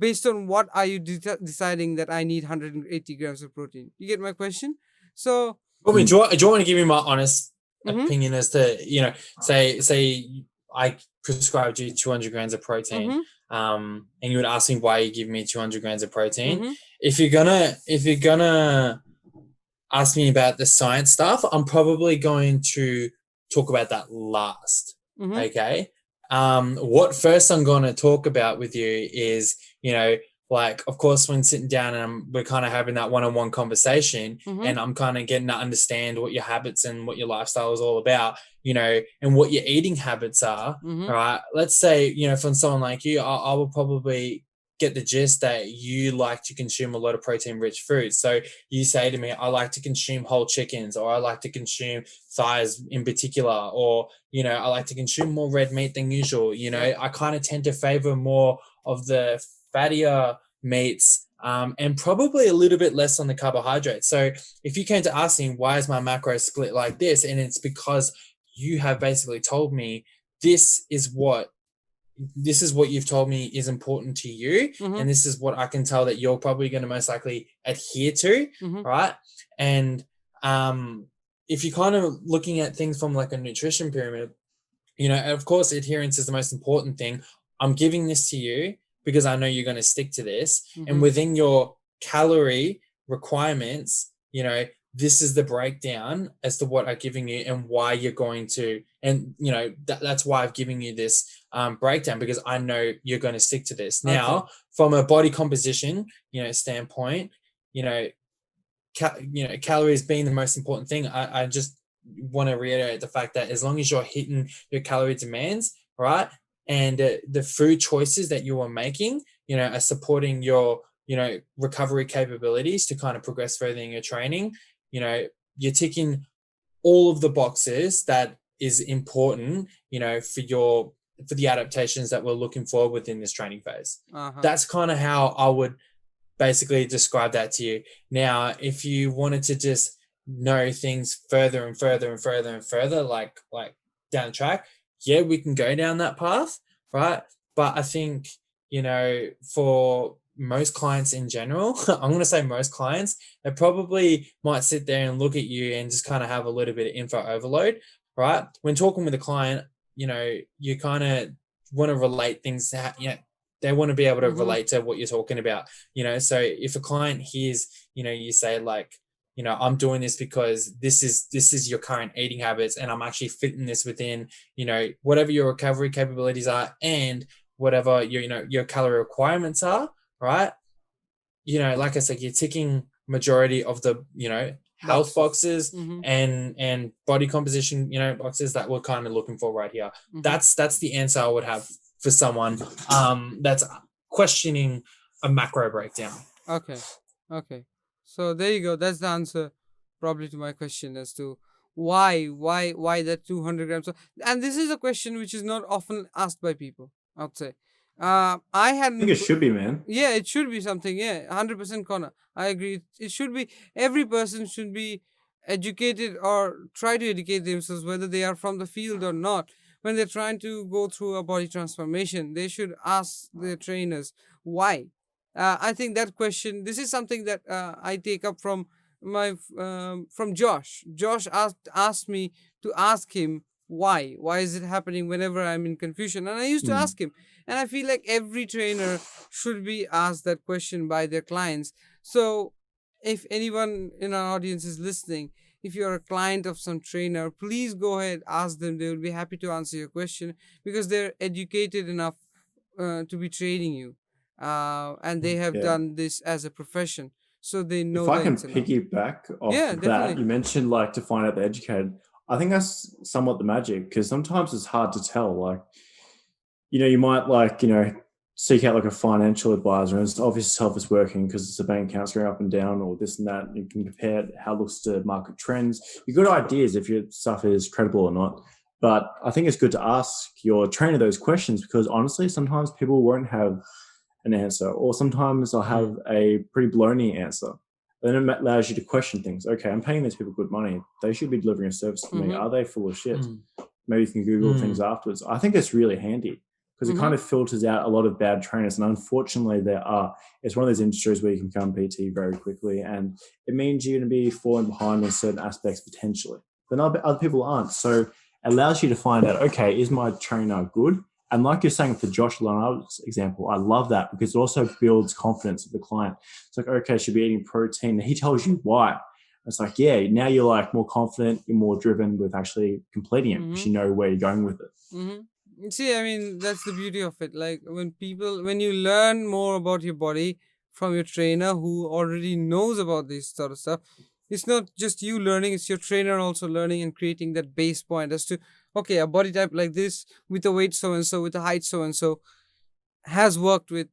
based on what are you deciding that I need 180 grams of protein? You get my question? So, I mean, do you want to give me my honest mm-hmm, opinion as to, say I prescribed you 200 grams of protein, mm-hmm, and you would ask me why you give me 200 grams of protein. mm-hmm, If you're gonna ask me about the science stuff, I'm probably going to talk about that last. mm-hmm, Okay. What first I'm going to talk about with you is, like, of course, when sitting down and we're kind of having that one-on-one conversation, mm-hmm, and I'm kind of getting to understand what your habits and what your lifestyle is all about, and what your eating habits are. mm-hmm. All right. Let's say, from someone like you, I will probably get the gist that you like to consume a lot of protein rich foods. So you say to me, I like to consume whole chickens, or I like to consume thighs in particular, or, I like to consume more red meat than usual. Yeah. I kind of tend to favor more of the fattier meats, and probably a little bit less on the carbohydrates. So if you came to ask me, why is my macro split like this? And it's because you have basically told me this is what you've told me is important to you, Mm-hmm, and this is what I can tell that you're probably going to most likely adhere to, mm-hmm, right? And if you're kind of looking at things from like a nutrition pyramid, of course, adherence is the most important thing. I'm giving this to you because I know you're going to stick to this, mm-hmm. and within your calorie requirements, this is the breakdown as to what I'm giving you and why you're going to, and that's why I've given you this breakdown, because I know you're going to stick to this. Okay. Now, from a body composition, standpoint, calories being the most important thing, I just want to reiterate the fact that as long as you're hitting your calorie demands, right, and the food choices that you are making, are supporting your, recovery capabilities to kind of progress further in your training, you're ticking all of the boxes that is important, for the adaptations that we're looking for within this training phase. Uh-huh. That's kind of how I would basically describe that to you. Now, if you wanted to just know things further and further and further and further, like down the track, yeah, we can go down that path, right? But I think, for most clients in general, I'm going to say most clients, they probably might sit there and look at you and just kind of have a little bit of info overload, right? When talking with a client, you kind of want to relate things that, they want to be able to Mm-hmm. relate to what you're talking about, so if a client hears, you say like, I'm doing this because this is your current eating habits, and I'm actually fitting this within, whatever your recovery capabilities are and whatever your calorie requirements are, right? Like I said, you're ticking majority of the, health boxes Mm-hmm. and body composition, boxes that we're kind of looking for right here. Mm-hmm. That's the answer I would have for someone that's questioning a macro breakdown. Okay. So there you go. That's the answer, probably, to my question as to why that 200 grams. And this is a question which is not often asked by people, I would say. I I hadn't. think it should be, man. Yeah, it should be something. Yeah, 100% Connor. I agree. It should be. Every person should be educated or try to educate themselves, whether they are from the field or not. when they're trying to go through a body transformation, they should ask their trainers why. I think that question, this is something that I take up from from Josh. Josh asked me to ask him why is it happening whenever I'm in confusion, and I used to Mm. ask him. And I feel like every trainer should be asked that question by their clients. So if anyone in our audience is listening, if you're a client of some trainer, please go ahead, ask them. They will be happy to answer your question, because they're educated enough to be training you, and they have Yeah. done this as a profession, so they know If the I can ins and outs. piggyback off Yeah, of that, you definitely. mentioned like to find out they're educated. I think that's somewhat the magic, because sometimes it's hard to tell. Like, you might seek out like a financial advisor, and it's obvious how it's working because it's a bank accounts going up and down or this and that. And you can compare how it looks to market trends. You've got ideas if your stuff is credible or not. But I think it's good to ask your trainer those questions, because honestly, sometimes people won't have an answer, or sometimes they'll have a pretty baloney answer. Then it allows you to question things. Okay, I'm paying these people good money. They should be delivering a service to me. Mm-hmm. Are they full of shit? Mm. Maybe you can Google things afterwards. I think it's really handy, because it kind of filters out a lot of bad trainers. And unfortunately, it's one of those industries where you can become PT very quickly. And it means you're going to be falling behind on certain aspects potentially. But other people aren't. So it allows you to find out, okay, is my trainer good? And like you're saying with the Josh Leonard's example, I love that, because it also builds confidence of the client. It's like, okay, should be eating protein. And he tells you why. It's like, yeah, now you're like more confident, you're more driven with actually completing it, because you know where you're going with it. Mm-hmm. See, I mean, that's the beauty of it. Like when you learn more about your body from your trainer who already knows about this sort of stuff, it's not just you learning, it's your trainer also learning and creating that base point as to, okay, a body type like this with a weight so and so, with a height so and so, has worked with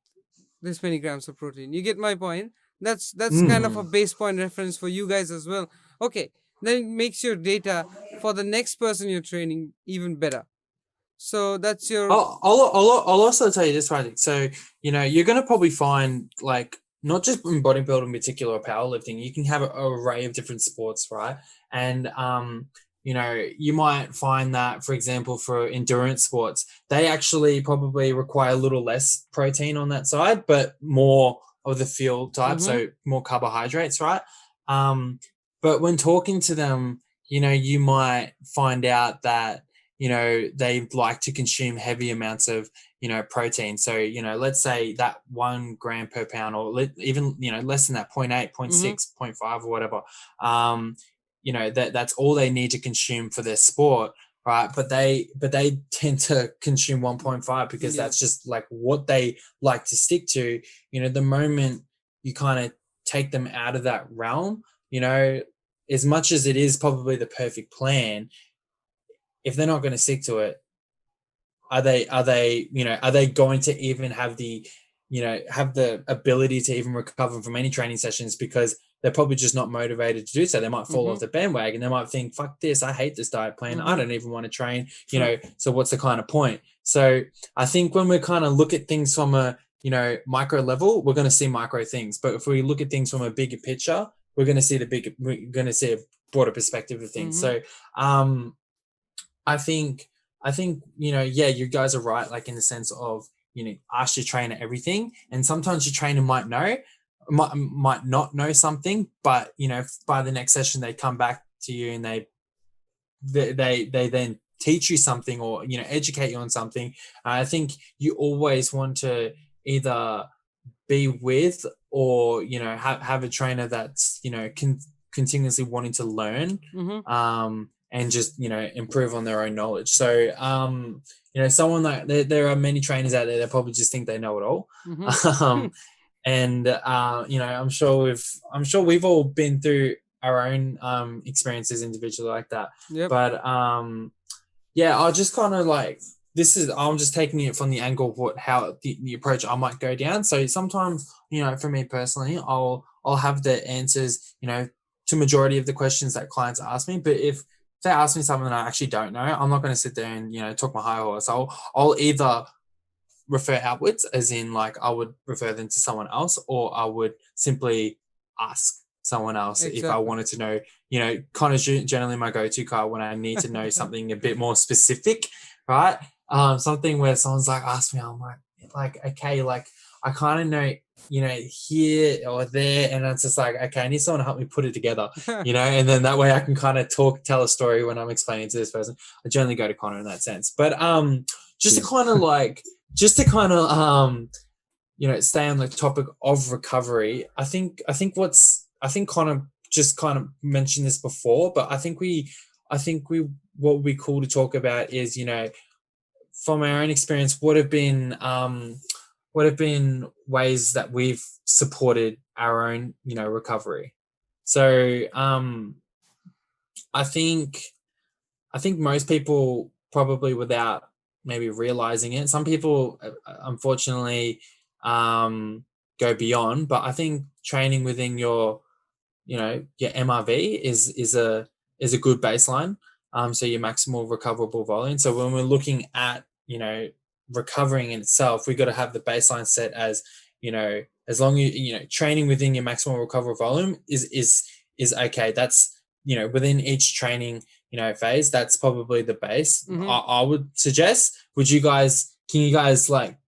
this many grams of protein. You get my point? That's kind of a base point reference for you guys as well. Okay, then it makes your data for the next person you're training even better. So that's your. I'll also tell you this, right? So, you're going to probably find, like, not just in bodybuilding in particular or powerlifting, you can have an array of different sports, right? And, you might find that, for example, for endurance sports, they actually probably require a little less protein on that side, but more of the fuel type, so more carbohydrates, right? But when talking to them, you might find out that, they like to consume heavy amounts of, protein. So, let's say that 1 gram per pound, or even, less than that, 0.8, 0.6, 0.5 or whatever. That's all they need to consume for their sport. Right. But they tend to consume 1.5, because that's just like what they like to stick to. The moment you kind of take them out of that realm, as much as it is probably the perfect plan, if they're not going to stick to it, are they going to even have the ability to even recover from any training sessions, because they're probably just not motivated to do so. They might fall off the bandwagon. They might think, fuck this, I hate this diet plan. I don't even want to train, so what's the kind of point? So I think when we kind of look at things from a, micro level, we're going to see micro things. But if we look at things from a bigger picture, we're going to see a broader perspective of things. So, I think, you guys are right, like in the sense of, ask your trainer everything. And sometimes your trainer might not know something, but, by the next session, they come back to you and they then teach you something, or, educate you on something. I think you always want to either be with, or, have a trainer that's, continuously wanting to learn, and just, improve on their own knowledge. So, someone like, there are many trainers out there that probably just think they know it all. And, I'm sure we've all been through our own experiences individually like that. Yep. But, I'll just kind of like, I'm just taking it from the angle of how the approach I might go down. So sometimes, for me personally, I'll have the answers, to majority of the questions that clients ask me. But if they ask me something that I actually don't know, I'm not going to sit there and, talk my high horse. I'll either refer outwards, as in like I would refer them to someone else, or I would simply ask someone else if I wanted to know, Conor's generally my go-to guy when I need to know something a bit more specific, right? Something where someone's like asked me, I'm like okay, like I kind of know, here or there, and it's just like, okay, I need someone to help me put it together, and then that way I can kind of tell a story when I'm explaining to this person. I generally go to Conor in that sense, but just to kind of like, stay on the topic of recovery. I think Conor just kind of mentioned this before, but I think we what would be cool to talk about is, from our own experience, what have been ways that we've supported our own, recovery. So I think most people, probably without maybe realizing it, some people unfortunately go beyond, but I think training within your MRV is a good baseline. So your maximal recoverable volume. So when we're looking at, recovering in itself, we got to have the baseline set as, as long as training within your maximal recoverable volume is okay. That's, within each training, phase, that's probably the base. I would suggest. Can you guys like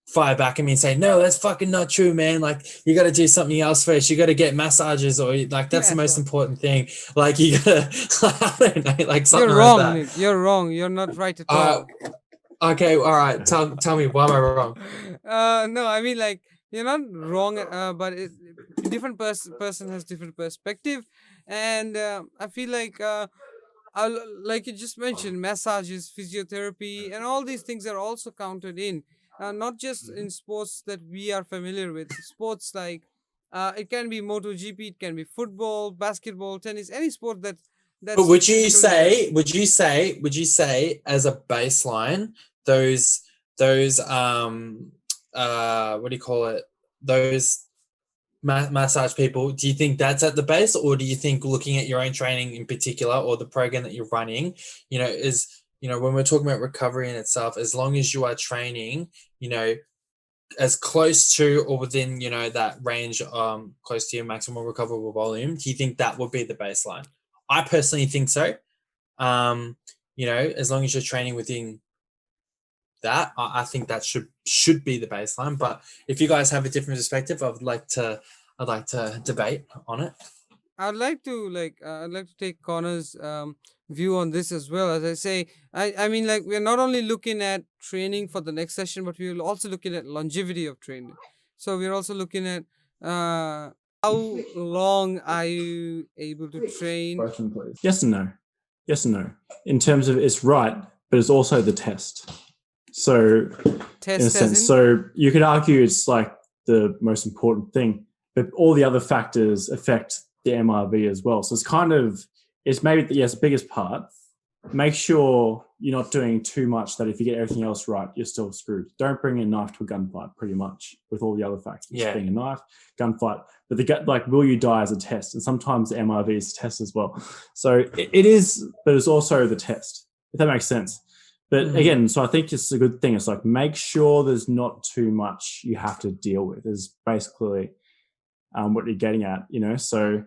fire back at me and say, no, that's fucking not true, man. Like, you got to do something else first. You got to get massages, or like, that's the most important thing. Like, you got to, I don't know, like something You're like wrong, that. Nick. You're wrong. You're not right at all. Okay, all right. Tell me, why am I wrong? No, I mean, like, you're not wrong, but different person has different perspective, and I feel like, like you just mentioned, massages, physiotherapy, and all these things are also counted in, not just in sports that we are familiar with. Sports like, it can be MotoGP, it can be football, basketball, tennis, any sport But that's would you physically demanding. say, as a baseline, those what do you call it? Those massage people, do you think that's at the base, or do you think looking at your own training in particular, or the program that you're running, is, when we're talking about recovery in itself, as long as you are training, as close to or within, that range, close to your maximal recoverable volume, do you think that would be the baseline? I personally think so. As long as you're training within that, I think that should be the baseline. But if you guys have a different perspective, I'd like to debate on it. I'd like to take Connor's view on this as well. As I say, I mean, like, we're not only looking at training for the next session, but we're also looking at longevity of training. So we're also looking at how long are you able to train. Question, please. Yes and no. Yes and no. In terms of it's right, but it's also the test. So, in a Test as sense, in? so you could argue it's like the most important thing, but all the other factors affect the MRV as well. So it's maybe the biggest part. Make sure you're not doing too much that if you get everything else right, you're still screwed. Don't bring a knife to a gunfight, pretty much, with all the other factors. Yeah. Being a knife, gunfight. But will you die as a test? And sometimes the MRV is a test as well. So it is, but it's also the test, if that makes sense. But again, so I think it's a good thing. It's like, make sure there's not too much you have to deal with, is basically what you're getting at, So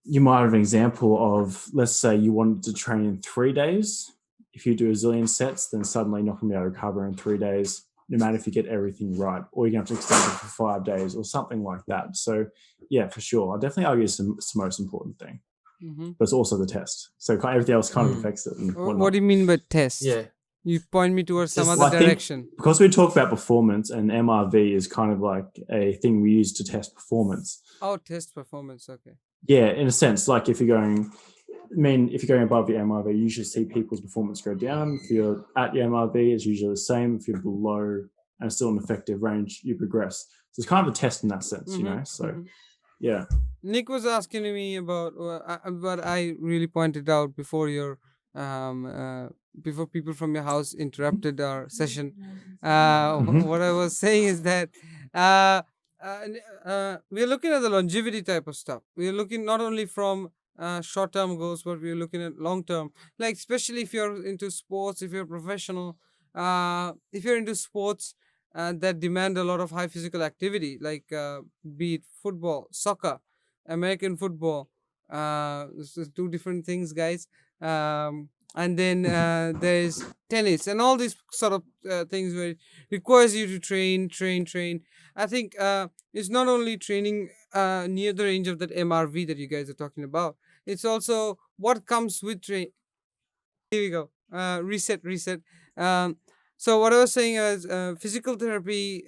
you might have an example of, let's say you wanted to train in 3 days. If you do a zillion sets, then suddenly you're not going to be able to recover in 3 days, no matter if you get everything right, or you're going to have to extend it for 5 days or something like that. So yeah, for sure. I definitely argue it's the most important thing. But it's also the test. So everything else kind of affects it. And What do you mean by test? Yeah. You point me towards some Just other direction. Because we talk about performance, and MRV is kind of like a thing we use to test performance. Oh, test performance. Okay. Yeah, in a sense, like if you're going above your MRV, you usually see people's performance go down. If you're at your MRV, it's usually the same. If you're below and still in effective range, you progress. So it's kind of a test in that sense, So, yeah. Nick was asking me about what I really pointed out before before people from your house interrupted our session. What I was saying is that we're looking at the longevity type of stuff. We're looking not only from short-term goals, but we're looking at long-term. Like, especially if you're into sports, if you're professional, if you're into sports that demand a lot of high physical activity, like be it football, soccer, American football. This is two different things, guys. and then there's tennis and all these sort of things where it requires you to train. I think it's not only training near the range of that MRV that you guys are talking about. It's also what comes with train. Here we go. Reset. Um, so what I was saying is physical therapy,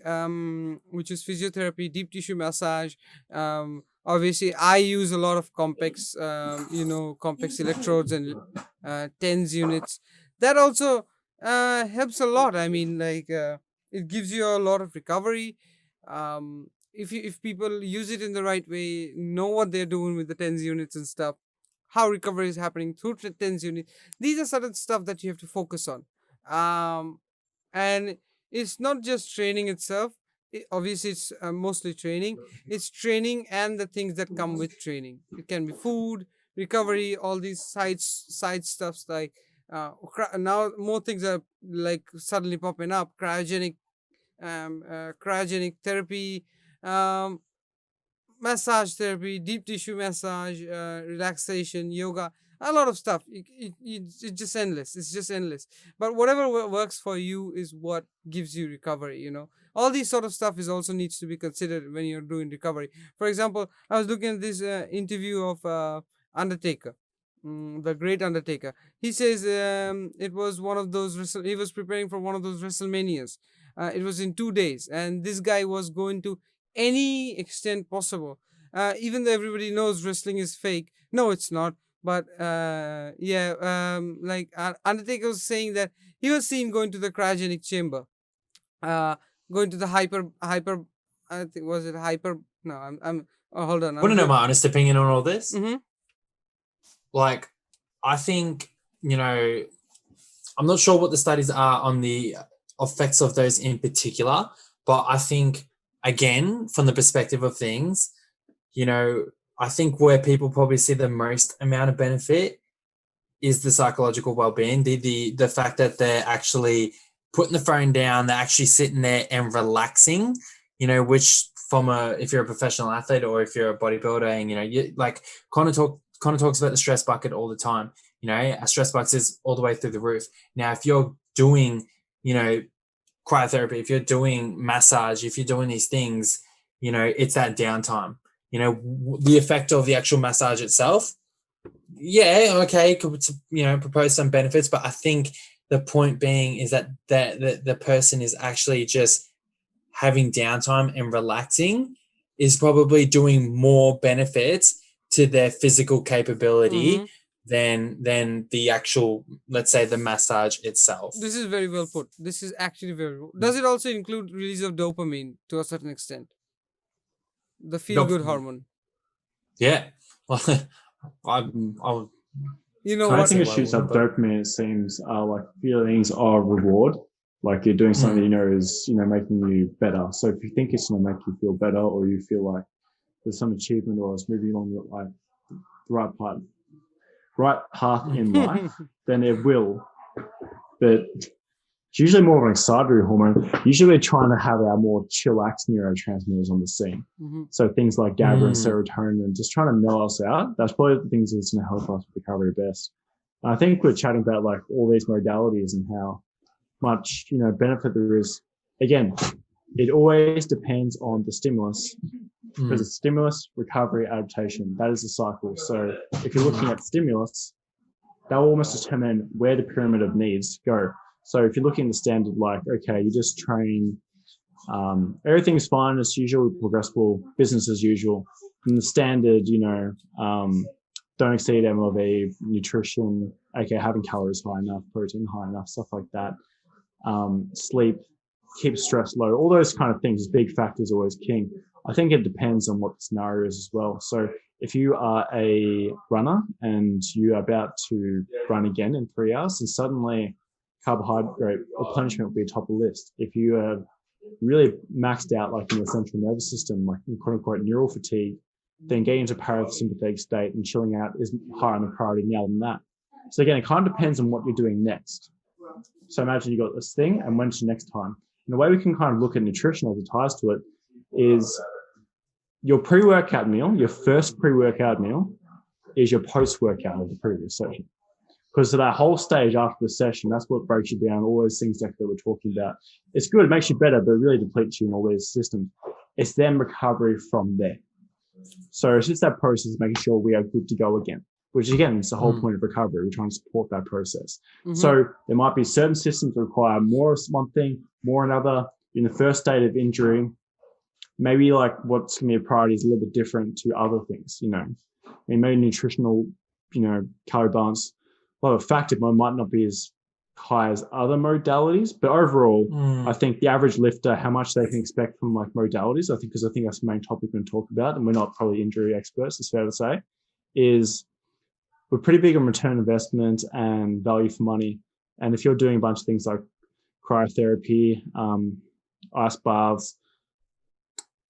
which is physiotherapy, deep tissue massage. Obviously, I use a lot of complex, complex electrodes and tens units. That also helps a lot. I mean, like it gives you a lot of recovery. If people use it in the right way, know what they're doing with the tens units and stuff, how recovery is happening through tens units. These are certain stuff that you have to focus on. And it's not just training itself. Obviously it's mostly training. It's training and the things that come with training. It can be food, recovery, all these side stuffs like now more things are like suddenly popping up. Cryogenic therapy, um, massage therapy, deep tissue massage, relaxation, yoga, a lot of stuff. It's just endless. It's just endless. But whatever works for you is what gives you recovery. All these sort of stuff is also needs to be considered when you're doing recovery. For example, I was looking at this interview of Undertaker. The great Undertaker. He says it was one of those. He was preparing for one of those WrestleManias. It was in 2 days, and this guy was going to any extent possible. Even though everybody knows wrestling is fake, no, it's not. But yeah, like Undertaker was saying that he was seen going to the cryogenic chamber, uh, going to the hyper. I think was it hyper? No, I'm. Oh, hold on. Want to know my honest opinion on all this? Mm-hmm. Like, I think, I'm not sure what the studies are on the effects of those in particular, but I think, again, from the perspective of things, I think where people probably see the most amount of benefit is the psychological well-being, the fact that they're actually putting the phone down, they're actually sitting there and relaxing, which if you're a professional athlete or if you're a bodybuilder and, you like Conor talks about the stress bucket all the time. A stress bucket is all the way through the roof. Now, if you're doing, cryotherapy, if you're doing massage, if you're doing these things, it's that downtime. The effect of the actual massage itself, yeah, okay, could propose some benefits, but I think the point being is that the person is actually just having downtime and relaxing is probably doing more benefits to their physical capability than the actual, let's say, the massage itself. This is very well put. This is actually very well. Does it also include release of dopamine to a certain extent? The feel-good hormone. Yeah. I think it shoots up dopamine. It seems like feelings are reward. Like you're doing something is making you better. So if you think it's going to make you feel better, or you feel like there's some achievement, or it's moving along the right path in life, then it will. But it's usually more of an excitatory hormone. Usually we're trying to have our more chillax neurotransmitters on the scene. So things like GABA and serotonin, just trying to mellow us out. That's probably the things that's going to help us with recovery best. I think we're chatting about like all these modalities and how much benefit there is. Again, it always depends on the stimulus, because it's stimulus, recovery, adaptation. That is the cycle. So if you're looking at stimulus, that will almost determine where the pyramid of needs go. So if you're looking at the standard, like, okay, you just train, everything's fine as usual, progressible, business as usual. And the standard, don't exceed MLV, nutrition, okay, having calories high enough, protein high enough, stuff like that. Sleep, keep stress low, all those kind of things. Big factors always king. I think it depends on what the scenario is as well. So if you are a runner and you are about to run again in 3 hours, and suddenly carbohydrate replenishment will be top of the list. If you are really maxed out, like in your central nervous system, like in quote unquote neural fatigue, then getting into parasympathetic state and chilling out is higher on the priority now than that. So again, it kind of depends on what you're doing next. So imagine you got this thing, and when's the next time? And the way we can kind of look at nutrition as it ties to it is your pre-workout meal, your first pre-workout meal is your post-workout of the previous session. Because that whole stage after the session, that's what breaks you down, all those things that we're talking about. It's good, it makes you better, but it really depletes you in all these systems. It's then recovery from there. So it's just that process of making sure we are good to go again, which again is the whole point of recovery. We're trying to support that process. So there might be certain systems that require more of one thing, more another. In the first state of injury, maybe like what's going to be a priority is a little bit different to other things, you know. I mean, maybe nutritional, you know, calorie balance, well, effective might not be as high as other modalities, but overall, I think the average lifter, how much they can expect from like modalities, I think, because I think that's the main topic we're going to talk about, and we're not probably injury experts, it's fair to say, is we're pretty big on return investment and value for money. And if you're doing a bunch of things like cryotherapy, ice baths,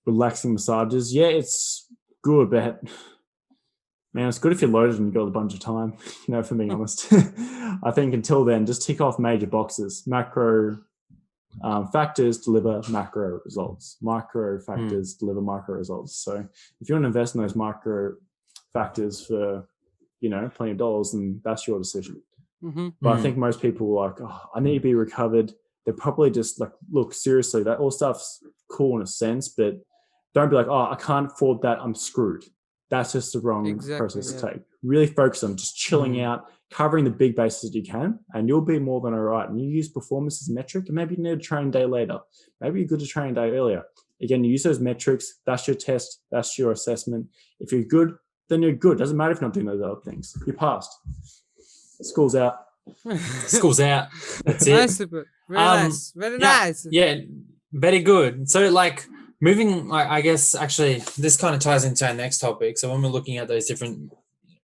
relaxing massages, yeah, it's good, but man, it's good if you're loaded and you've got a bunch of time, you know, if I'm being honest. I think until then, just tick off major boxes. Macro factors deliver macro results. Micro factors deliver micro results. So if you want to invest in those micro factors for, you know, plenty of dollars, then that's your decision. But I think most people are like, oh, I need to be recovered. They're probably just like, look, seriously, that all stuff's cool in a sense, but don't be like, oh, I can't afford that, I'm screwed. That's just the wrong process to take. Really focus on just chilling out, covering the big bases that you can, and you'll be more than all right. And you use performance as a metric, and maybe you need a training day later. Maybe you're good to train a day earlier. Again, you use those metrics. That's your test. That's your assessment. If you're good, then you're good. Doesn't matter if you're not doing those other things. You're passed. School's out. School's out. That's it. Nice, very nice. Very nice. Yeah, very good. So like, moving, I guess, actually, this kind of ties into our next topic. So when we're looking at those different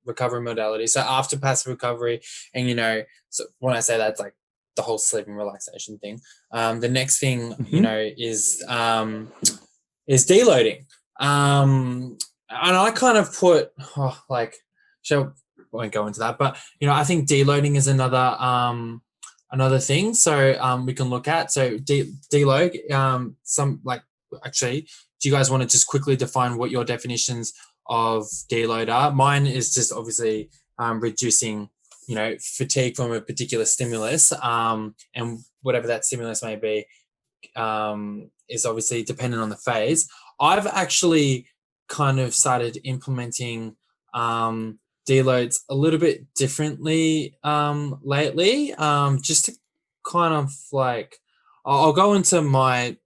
recovery modalities, so after passive recovery, and, you know, so when I say that's like the whole sleep and relaxation thing, the next thing, you know, is deloading. And I kind of put, won't go into that, but, you know, I think deloading is another thing. So we can look at, so deload, actually, do you guys want to just quickly define what your definitions of deload are? Mine is just obviously reducing, you know, fatigue from a particular stimulus, and whatever that stimulus may be is obviously dependent on the phase. I've actually kind of started implementing deloads a little bit differently lately, just to kind of like, I'll go into my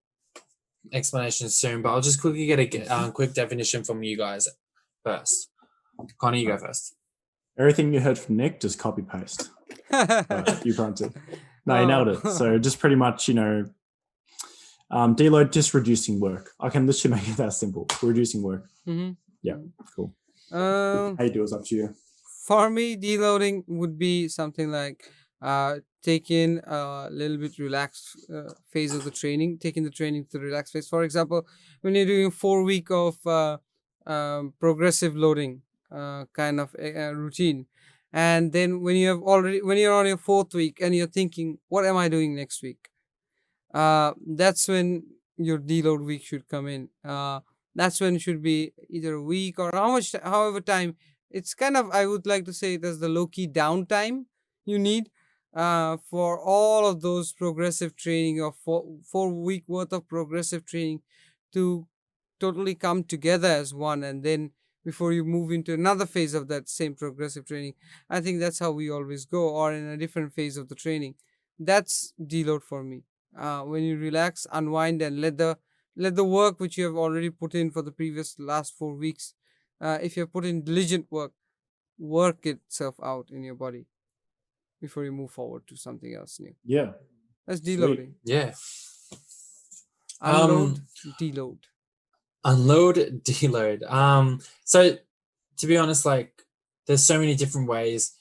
explanation soon, but I'll just quickly get a quick definition from you guys first. Conor, you go first. Everything you heard from Nick, just copy paste. You printed. No, you nailed it. So just pretty much, you know, deload, just reducing work. I can literally make it that simple. Reducing work. Yeah, cool. How you do is up to you. For me, deloading would be something like taking a little bit relaxed phase of the training, taking the training to the relaxed phase. For example, when you're doing 4 week of progressive loading kind of routine, and then when you're on your 4th week and you're thinking, what am I doing next week? That's when your deload week should come in. That's when it should be either a week or however time. It's kind of, I would like to say, there's the low-key downtime you need for all of those progressive training, or 4 week worth of progressive training to totally come together as one, and then before you move into another phase of that same progressive training. I think that's how we always go, or in a different phase of the training. That's deload for me. When you relax, unwind, and let the work which you have already put in for the previous last 4 weeks, if you have put in diligent work itself out in your body before you move forward to something else new. Yeah. That's deloading. Yeah. Unload, deload. Unload, deload. So to be honest, like, there's so many different ways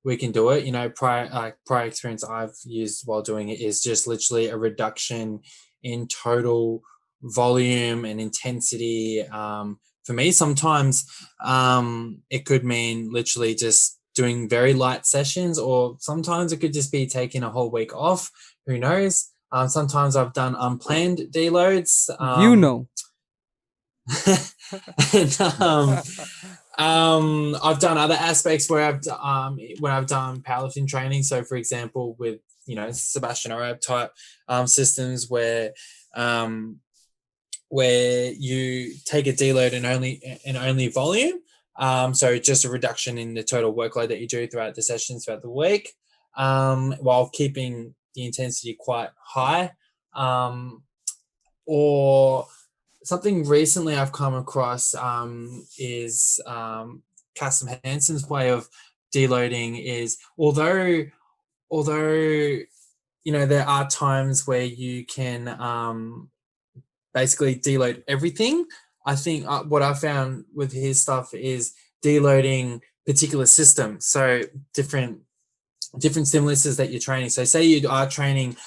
we can do it. You know, prior experience I've used while doing it is just literally a reduction in total volume and intensity. For me, sometimes it could mean literally just doing very light sessions, or sometimes it could just be taking a whole week off. Who knows? Sometimes I've done unplanned deloads. I've done other aspects where when I've done powerlifting training. So, for example, with Sebastian Arab type systems where you take a deload and only volume. So just a reduction in the total workload that you do throughout the sessions throughout the week, while keeping the intensity quite high. Or something recently I've come across is Cassim Hansen's way of deloading is although there are times where you can basically deload everything. I think what I found with his stuff is deloading particular systems. So different stimuluses that you're training. So say you are training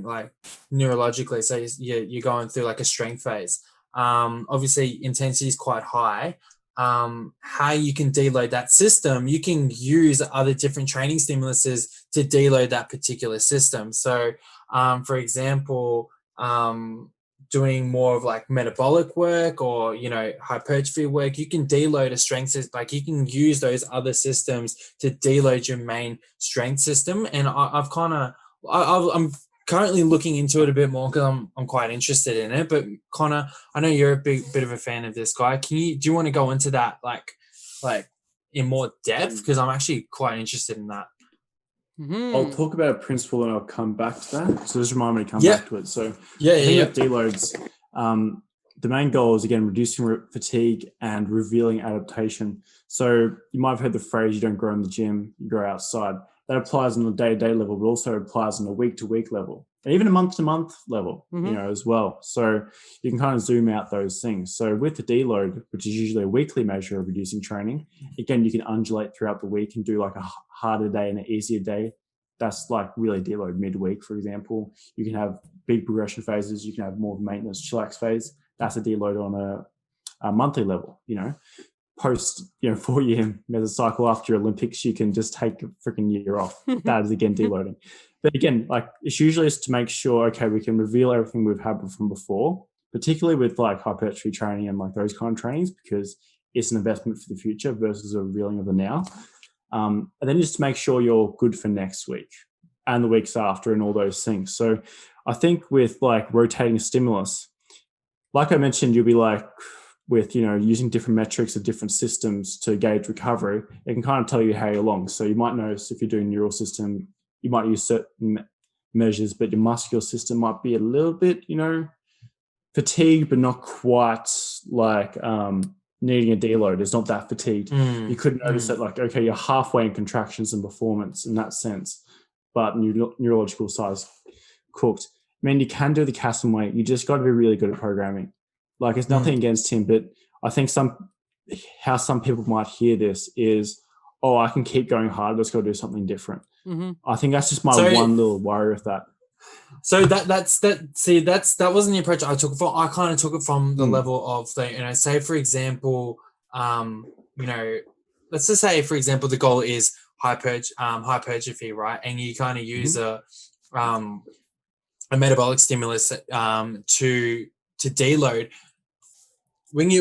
like neurologically, so you're going through like a strength phase. Obviously intensity is quite high. How you can deload that system, you can use other different training stimuluses to deload that particular system. So for example, doing more of like metabolic work or hypertrophy work, you can deload a strength system. Like you can use those other systems to deload your main strength system. And I'm currently looking into it a bit more because I'm quite interested in it. But Connor, I know you're a bit of a fan of this guy. Do you want to go into that like in more depth? Because I'm actually quite interested in that. I'll talk about a principle and I'll come back to that. So just remind me to come back to it. So I think with deloads, the main goal is, again, reducing fatigue and revealing adaptation. So you might have heard the phrase, you don't grow in the gym, you grow outside. That applies on a day-to-day level, but also applies on a week-to-week level, and even a month-to-month level, as well. So you can kind of zoom out those things. So with the deload, which is usually a weekly measure of reducing training, again, you can undulate throughout the week and do like a harder day and an easier day. That's like really deload midweek, for example. You can have big progression phases. You can have more maintenance chillax phase. That's a deload on a monthly level, Post 4-year mesocycle after Olympics, you can just take a freaking year off. That is again deloading. But again, like it's usually just to make sure, okay, we can reveal everything we've had from before, particularly with like hypertrophy training and like those kind of trainings, because it's an investment for the future versus a revealing of the now. And then just to make sure you're good for next week and the weeks after and all those things. So I think with like rotating stimulus, like I mentioned, you'll be like, with using different metrics of different systems to gauge recovery, it can kind of tell you how you're along. So you might notice if you're doing neural system, you might use certain measures, but your muscular system might be a little bit, fatigued, but not quite like needing a deload. It's not that fatigued. You could notice that like, okay, you're halfway in contractions and performance in that sense, but neurological size cooked. I mean, you can do the Cassim weight. You just got to be really good at programming. Like it's nothing against him, but I think how some people might hear this is, oh, I can keep going hard. Let's go do something different. I think that's just my one little worry with that. So that wasn't the approach I took from. I kind of took it from the level of say for example, let's just say for example the goal is hypertrophy, right? And you kind of use a metabolic stimulus to deload. When I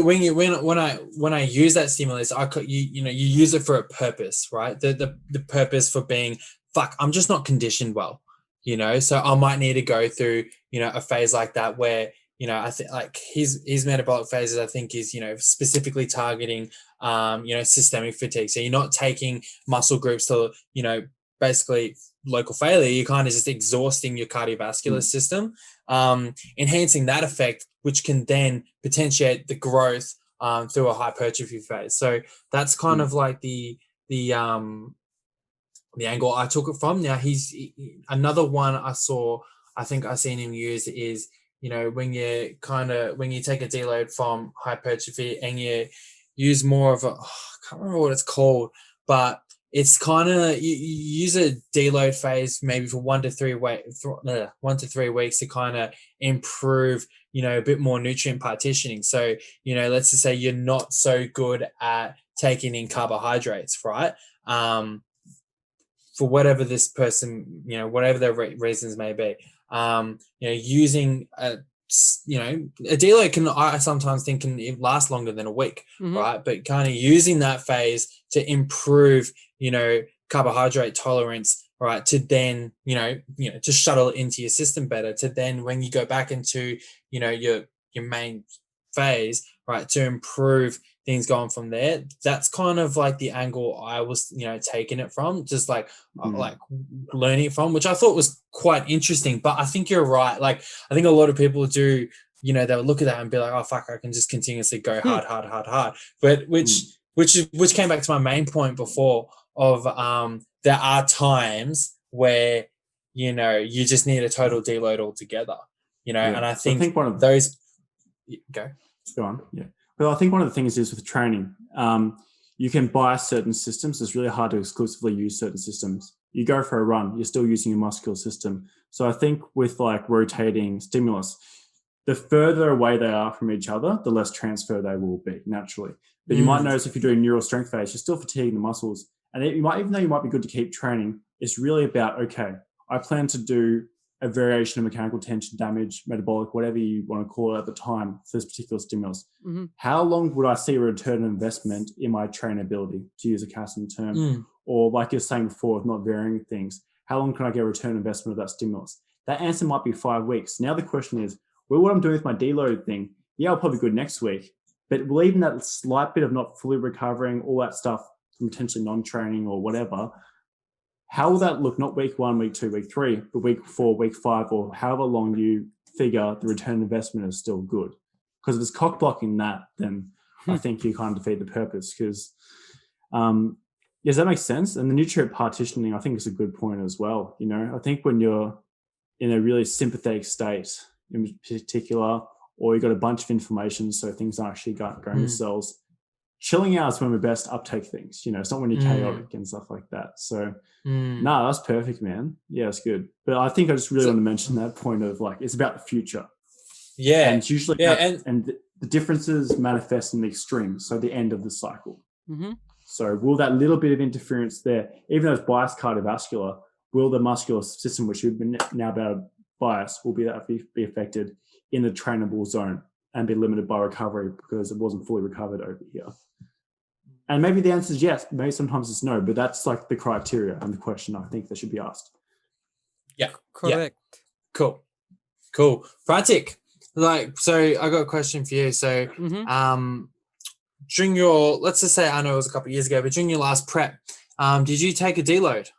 use that stimulus, you use it for a purpose, right? The purpose for being, I'm just not conditioned well, so I might need to go through, a phase like that where, I think like his metabolic phases, I think is, specifically targeting, systemic fatigue. So you're not taking muscle groups to, basically local failure. You're kind of just exhausting your cardiovascular system, enhancing that effect, which can then potentiate the growth through a hypertrophy phase. So that's kind of like the angle I took it from. Now another one I think I've seen him use is, when you take a deload from hypertrophy and you use more of I can't remember what it's called, but it's kind of you use a deload phase maybe for 1 to 3 weeks to kind of improve, a bit more nutrient partitioning. So, let's just say you're not so good at taking in carbohydrates, right? For whatever this person, whatever their reasons may be, using a deload I sometimes think can last longer than a week, right? But kind of using that phase to improve, carbohydrate tolerance, right? To then, to shuttle it into your system better, to then when you go back into, your main phase, right, to improve things going from there. That's kind of like the angle I was, taking it from, just like learning it from, which I thought was quite interesting. But I think you're right. Like, I think a lot of people do, they'll look at that and be like, oh fuck, I can just continuously go hard. But which came back to my main point before of there are times where, you just need a total deload altogether, and I think one of those go on. Yeah. Well, I think one of the things is with training, you can buy certain systems. It's really hard to exclusively use certain systems. You go for a run, you're still using your muscular system. So I think with like rotating stimulus, the further away they are from each other, the less transfer they will be naturally. But you might notice if you're doing neural strength phase, you're still fatiguing the muscles. And even though you might be good to keep training, it's really about, okay, I plan to do a variation of mechanical tension, damage, metabolic, whatever you want to call it at the time for this particular stimulus. How long would I see a return on investment in my trainability, to use a Casson term? Or like you're saying before, with not varying things, how long can I get a return on investment of that stimulus? That answer might be 5 weeks. Now the question is, well, what I'm doing with my deload thing, I'll probably be good next week. But will even that slight bit of not fully recovering, all that stuff from potentially non-training or whatever, how will that look? Not week 1, week 2, week 3, but week 4, week 5, or however long you figure the return on investment is still good. Because if it's cock blocking that, then I think you kind of defeat the purpose. Because, does that make sense? And the nutrient partitioning, I think, is a good point as well. I think when you're in a really sympathetic state, in particular, or you've got a bunch of inflammation, so things aren't actually going to cells, chilling out is when we best uptake things. It's not when you're chaotic and stuff like that. So, no, that's perfect, man. Yeah, it's good. But I think I just really want to mention that point of like, it's about the future. Yeah. And it's usually, and the differences manifest in the extremes. So the end of the cycle. So will that little bit of interference there, even though it's biased cardiovascular, will the muscular system, which you've been now about bias, will be affected in the trainable zone and be limited by recovery because it wasn't fully recovered over here? And maybe the answer is yes, maybe sometimes it's no, but that's like the criteria and the question I think that should be asked. Yeah. Correct. Yeah. Cool. Prantik, so I got a question for you. So during your, let's just say, I know it was a couple of years ago, but during your last prep, did you take a deload?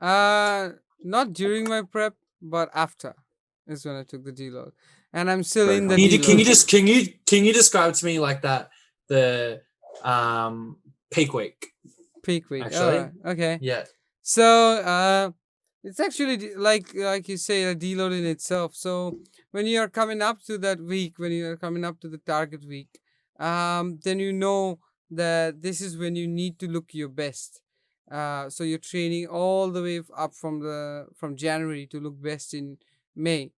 Not during my prep, but after is when I took the deload. And I'm still in the deload. Can you describe to me like that, the peak week actually? Okay. Yeah. So it's actually like you say, a deload in itself. So when you are coming up to that week, when you are coming up to the target week, then you know that this is when you need to look your best. So you're training all the way up from January to look best in May.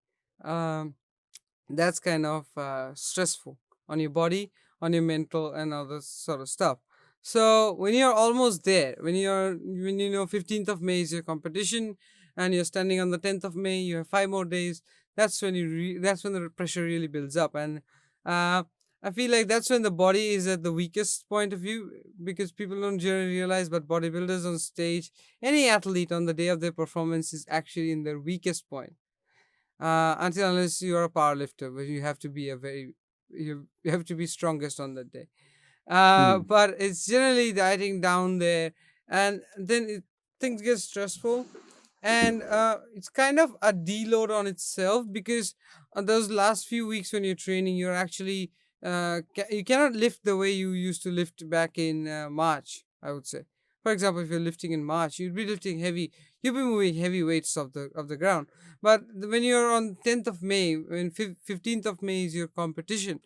That's kind of stressful on your body, on your mental, and other sort of stuff. So when you're almost there, when 15th of May is your competition, and you're standing on the 10th of May, you have 5 more days. That's when that's when the pressure really builds up, and I feel like that's when the body is at the weakest point of view, because people don't generally realize, but bodybuilders on stage, any athlete on the day of their performance is actually in their weakest point. Until unless you are a powerlifter, where you have to be you have to be strongest on that day. But it's generally dieting down there, and then things get stressful, and it's kind of a deload on itself, because on those last few weeks when you're training, you're actually you cannot lift the way you used to lift back in March, I would say. For example, if you're lifting in March, you'd be lifting heavy, you'll be moving heavy weights of the ground. But when you're on 10th of May, when 15th of May is your competition,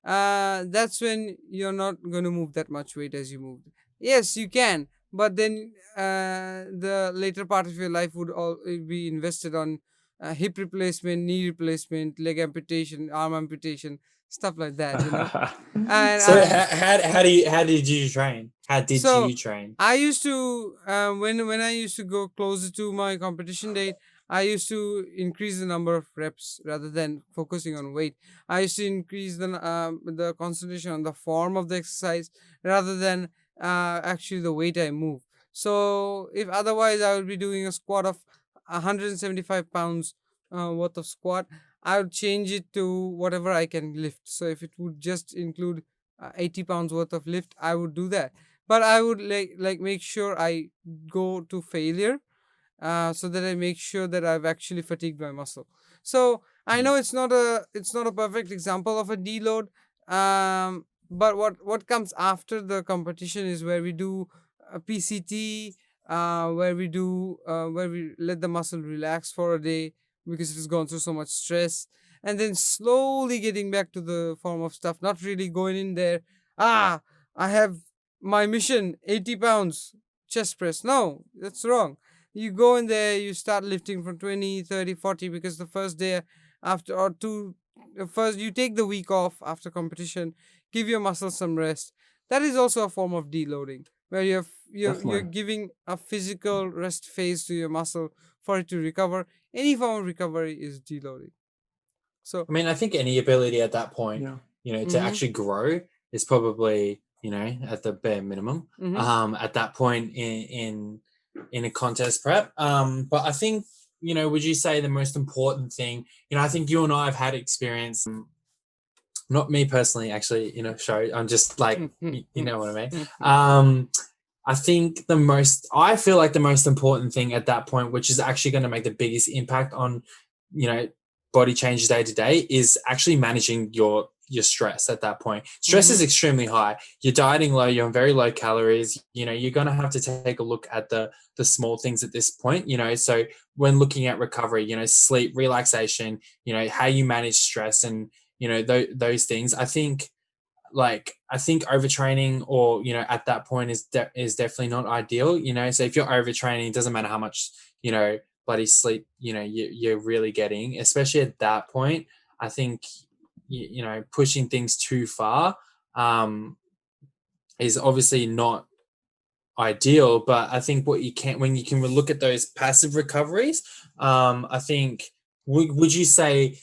that's when you're not going to move that much weight as you moved. Yes, you can, but then the later part of your life would all be invested on hip replacement, knee replacement, leg amputation, arm amputation, stuff like that. And so how did you train? You train? I used to when I used to go closer to my competition date, I used to increase the number of reps rather than focusing on weight. I used to increase the concentration on the form of the exercise rather than actually the weight I move. So if otherwise I would be doing a squat of 175 pounds worth of squat, I would change it to whatever I can lift. So if it would just include 80 pounds worth of lift, I would do that. But I would like make sure I go to failure, so that I make sure that I've actually fatigued my muscle. So I know it's not a perfect example of a deload, but what comes after the competition is where we do a PCT, where we let the muscle relax for a day because it has gone through so much stress, and then slowly getting back to the form of stuff. Not really going in there. I have my mission 80 pounds chest press. No, that's wrong. You go in there, you start lifting from 20, 30, 40, because the first day after or two, first you take the week off after competition, give your muscles some rest. That is also a form of deloading, where you're Definitely. giving a physical rest phase to your muscle for it to recover. Any form of recovery is deloading. So, I mean, I think any ability at that point, Yeah. to mm-hmm, actually grow is probably, at the bare minimum. mm-hmm. At that point in a contest prep. But I think, would you say the most important thing? I think you and I have had experience. Not me personally, actually, show. I'm just like, you know what I mean. I feel like the most important thing at that point, which is actually going to make the biggest impact on, you know, body change day to day, is actually managing your stress at that point. Stress Mm-hmm. is extremely high. You're dieting low, you're on very low calories. You're going to have to take a look at the small things at this point. So when looking at recovery, sleep, relaxation, how you manage stress, and those things. I think overtraining, or at that point, is definitely not ideal. So if you're overtraining, it doesn't matter how much bloody sleep you're really getting, especially at that point. I think pushing things too far is obviously not ideal. But I think when you can look at those passive recoveries, I think, would you say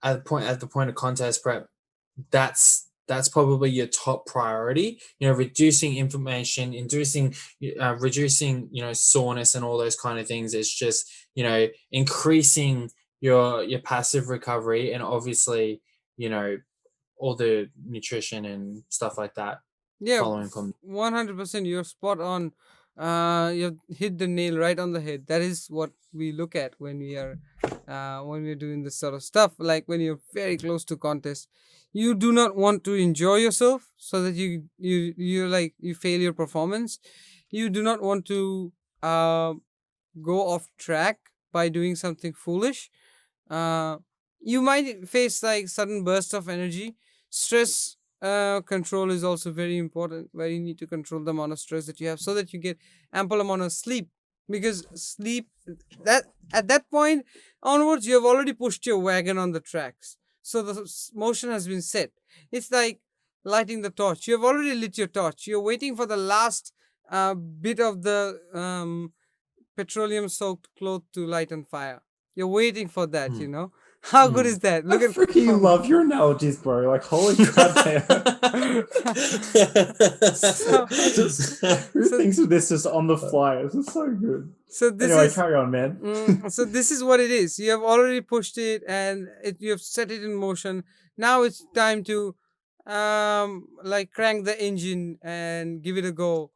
at the point of contest prep, that's probably your top priority? Reducing inflammation, reducing soreness, and all those kind of things. It's just increasing your passive recovery, and obviously all the nutrition and stuff like that Yeah, following from. 100%. You're spot on. You've hit the nail right on the head. That is what we look at when we're doing this sort of stuff. Like when you're very close to contest, you do not want to enjoy yourself so that you fail your performance. You do not want to uh, go off track by doing something foolish. uh, you might face like sudden bursts of energy. Stress control is also very important, where you need to control the amount of stress that you have so that you get ample amount of sleep, because sleep, that at that point onwards, you have already pushed your wagon on the tracks, so the motion has been set. It's like lighting the torch. You have already lit your torch. You're waiting for the last bit of the petroleum soaked cloth to light on fire. You're waiting for that, Hmm. How good Hmm. is that? I Look at freaking love your analogies, bro. Like, holy crap, man. so Just who so thinks of this just on the fly? This is so good. so this Anyway, is carry on, man. so this is what it is. You have already pushed it, and you have set it in motion. Now it's time to like crank the engine and give it a go.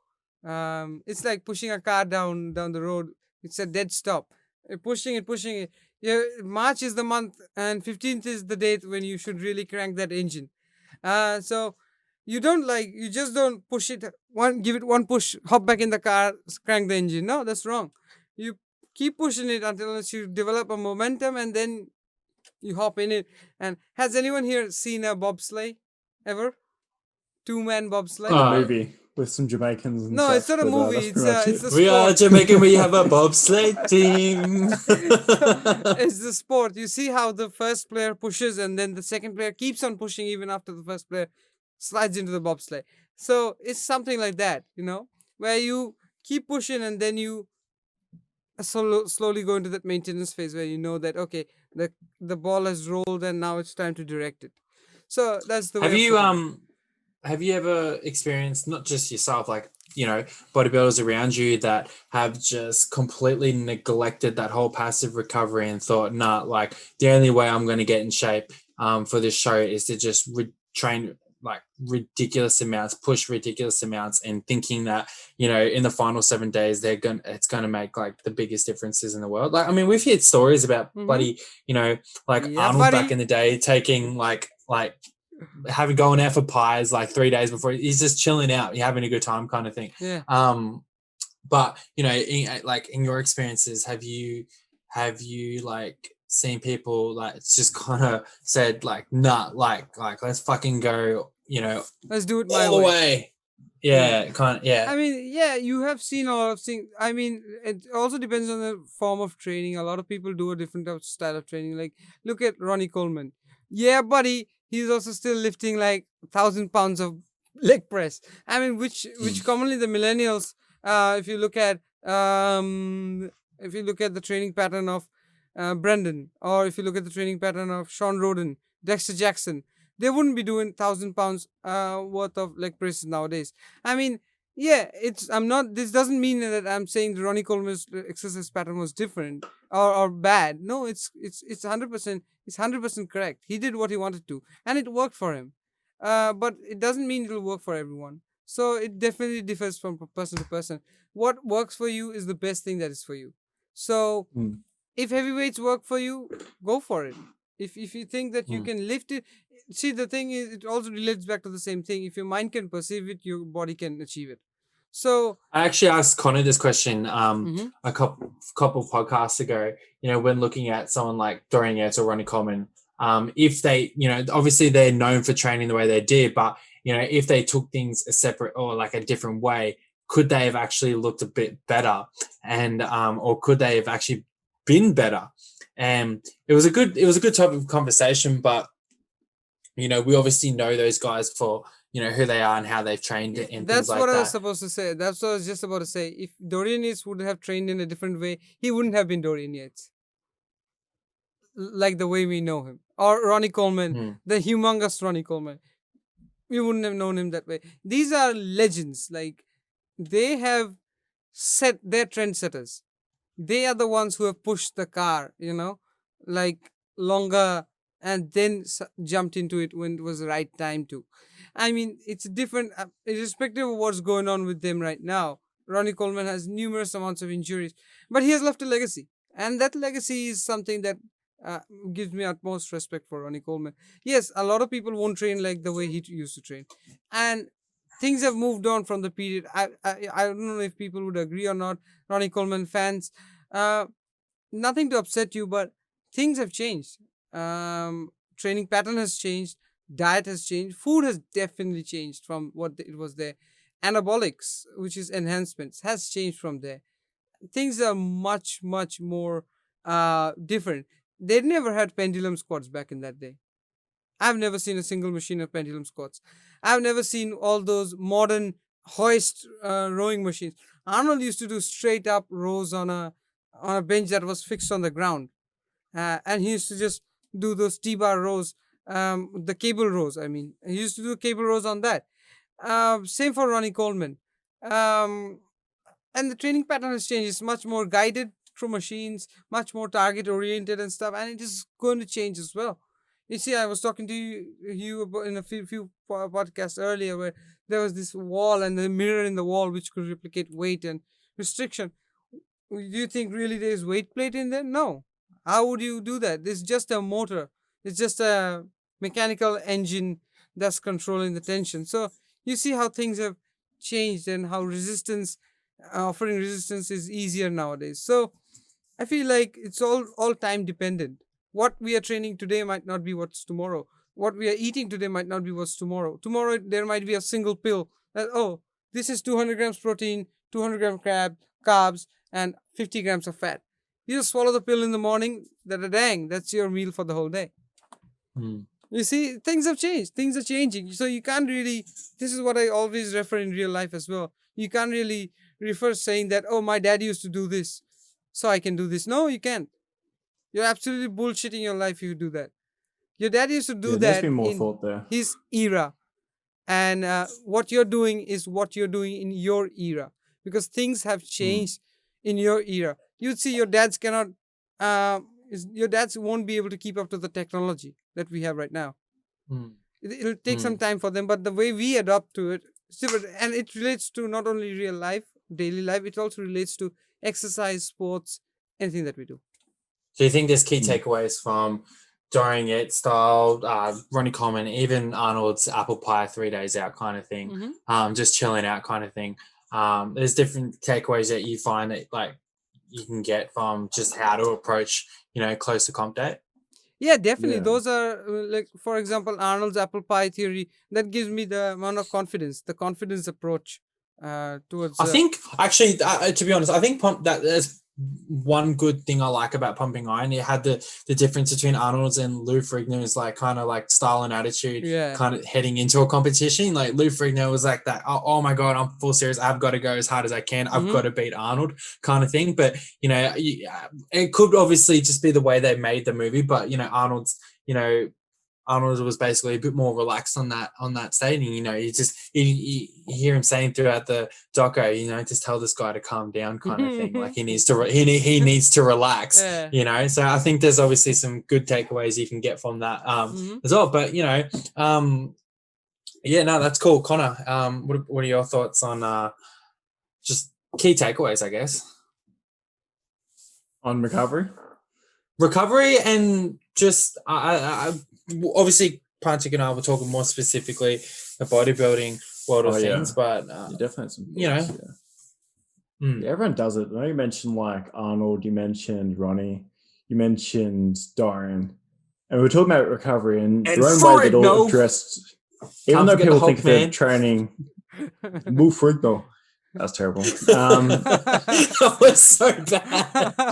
It's like pushing a car down the road. It's a dead stop. Pushing it. Yeah, March is the month, and 15th is the date when you should really crank that engine. So you just don't push it give it one push, hop back in the car, crank the engine. No, that's wrong. You keep pushing it until you develop a momentum, and then you hop in it. And has anyone here seen a bobsleigh ever? Two-man In bobsleigh? the uh, movie with some Jamaicans and No, it's such, not a but movie. that's It's pretty much it's it. a we are sport. Jamaican. We have a bobsleigh team. So, it's the sport. You see how the first player pushes, and then the second player keeps on pushing even after the first player slides into the bobsleigh. So it's something like that, where you keep pushing, and then you slowly go into that maintenance phase where you know that okay, the ball has rolled and now it's time to direct it. So that's the way Have of you putting it. have you ever experienced, not just yourself, like, bodybuilders around you that have just completely neglected that whole passive recovery and thought, nah, like the only way I'm going to get in shape for this show is to just train like ridiculous amounts, push ridiculous amounts, and thinking that, in the final 7 days it's gonna make like the biggest differences in the world. Like, I mean, we've heard stories about Mm-hmm. bloody, like Yeah, Arnold back buddy. in the day taking like having going out for pies like 3 days before. He's just chilling out, you're having a good time kind of thing. Yeah. But in your experiences, have you like seen people like it's just kind of said like, nah, like let's fucking go, Let's do it my all the way. way. Yeah. Yeah, kind of, yeah. I mean, yeah, you have seen a lot of things. I mean, it also depends on the form of training. A lot of people do a different style of training. Like, look at Ronnie Coleman. Yeah, buddy, he's also still lifting like 1,000 pounds of leg press. I mean, which commonly the millennials, if you look at the training pattern of Brendan, or if you look at the training pattern of Sean Roden, Dexter Jackson, they wouldn't be doing 1,000 pounds worth of leg presses nowadays. I mean, yeah, I'm not. This doesn't mean that I'm saying the Ronnie Coleman's exercise pattern was different or bad. No, it's 100%. It's 100% correct. He did what he wanted to, and it worked for him. But it doesn't mean it'll work for everyone. So it definitely differs from person to person. What works for you is the best thing that is for you. So Mm. if heavyweights work for you, go for it. If you think that you Mm. can lift it, see, the thing is, it also relates back to the same thing. If your mind can perceive it, your body can achieve it. So I actually asked Conor this question mm-hmm, a couple podcasts ago. When looking at someone like Dorian Yates or Ronnie Coleman, if they, obviously they're known for training the way they did, but if they took things a separate or like a different way, could they have actually looked a bit better, and or could they have actually been better? And it was a good topic of conversation, but we obviously know those guys for who they are and how they've trained yeah, and things that's what like I was that. supposed to say. That's what I was just about to say. If Dorian Yates would have trained in a different way, he wouldn't have been Dorian Yates, like the way we know him. Or Ronnie Coleman, Mm. the humongous Ronnie Coleman. We wouldn't have known him that way. These are legends. Like, they have set their trendsetters. They are the ones who have pushed the car, like longer, and then jumped into it when it was the right time to. I mean, it's different, irrespective of what's going on with them right now. Ronnie Coleman has numerous amounts of injuries, but he has left a legacy, and that legacy is something that uh, gives me utmost respect for Ronnie Coleman. Yes, a lot of people won't train like the way he used to train, and things have moved on from the period. I don't know if people would agree or not, Ronnie Coleman fans. Uh, Nothing to upset you, but things have changed. Training pattern has changed, diet has changed, food has definitely changed from what it was there. Anabolics, which is enhancements, has changed from there. Things are much, much more different. They never had pendulum squats back in that day. I've never seen a single machine of pendulum squats. I've never seen all those modern hoist rowing machines. Arnold used to do straight up rows on a bench that was fixed on the ground, and he used to just do those T-bar rows, the cable rows. I mean, he used to do cable rows on that. Same for Ronnie Coleman. Um, and the training pattern has changed. It's much more guided through machines, much more target oriented and stuff, and it is going to change as well. You see, I was talking to you about in a few podcasts earlier where there was this wall and the mirror in the wall which could replicate weight and restriction. Do you think really there is weight plate in there? No. How would you do that? It's just a motor. It's just a mechanical engine that's controlling the tension. So you see how things have changed and how offering resistance is easier nowadays. So I feel like it's all time dependent. What we are training today might not be what's tomorrow. What we are eating today might not be what's tomorrow. Tomorrow there might be a single pill that, oh, this is 200 grams protein, 200 gram carbs, and 50 grams of fat. You just swallow the pill in the morning. That a dang, that's your meal for the whole day. Mm. You see, things have changed. Things are changing. So you can't really. This is what I always refer in real life as well. You can't really refer saying that, oh, my dad used to do this. so I can do this. No, you can't. You're absolutely bullshitting your life if you do that. Your dad used to do Yeah, there's that been more in thought there. his era, and what you're doing is what you're doing in your era, because things have changed in your era. You'd see your dads cannot, your dads won't be able to keep up to the technology that we have right now. Mm. It'll take some time for them, but the way we adapt to it, it's different. And it relates to not only real life, daily life, it also relates to exercise, sports, anything that we do. So you think there's key takeaways from during it style, Ronnie Coleman, even Arnold's apple pie 3 days out kind of thing, just chilling out kind of thing. There's different takeaways that you find that like you can get from just how to approach, close to comp date. Yeah, definitely. Yeah. Those are like, for example, Arnold's apple pie theory. That gives me the amount of confidence, the confidence approach towards. I think actually, to be honest, I think that there's one good thing I like about pumping iron. It had the difference between Arnold's and Lou Ferrigno's like kind of like style and attitude, kind of heading into a competition. Like Lou Ferrigno was like that. Oh my god, I'm full serious. I've got to go as hard as I can. I've got to beat Arnold, kind of thing. But it could obviously just be the way they made the movie. But Arnold was basically a bit more relaxed on that stating. You hear him saying throughout the doco, just tell this guy to calm down, kind of thing. Like he needs to he needs to relax. So I think there's obviously some good takeaways you can get from that as well. But that's cool, Connor. What are your thoughts on just key takeaways, I guess, On recovery and just I obviously Prantik and I were talking more specifically the bodybuilding world of things, but definitely some everyone does it. I know you mentioned like Arnold, you mentioned Ronnie, you mentioned Dorian, and we were talking about recovery and their own way that all addressed. Even though people think they're training, move Frigno. That's terrible. That was so bad.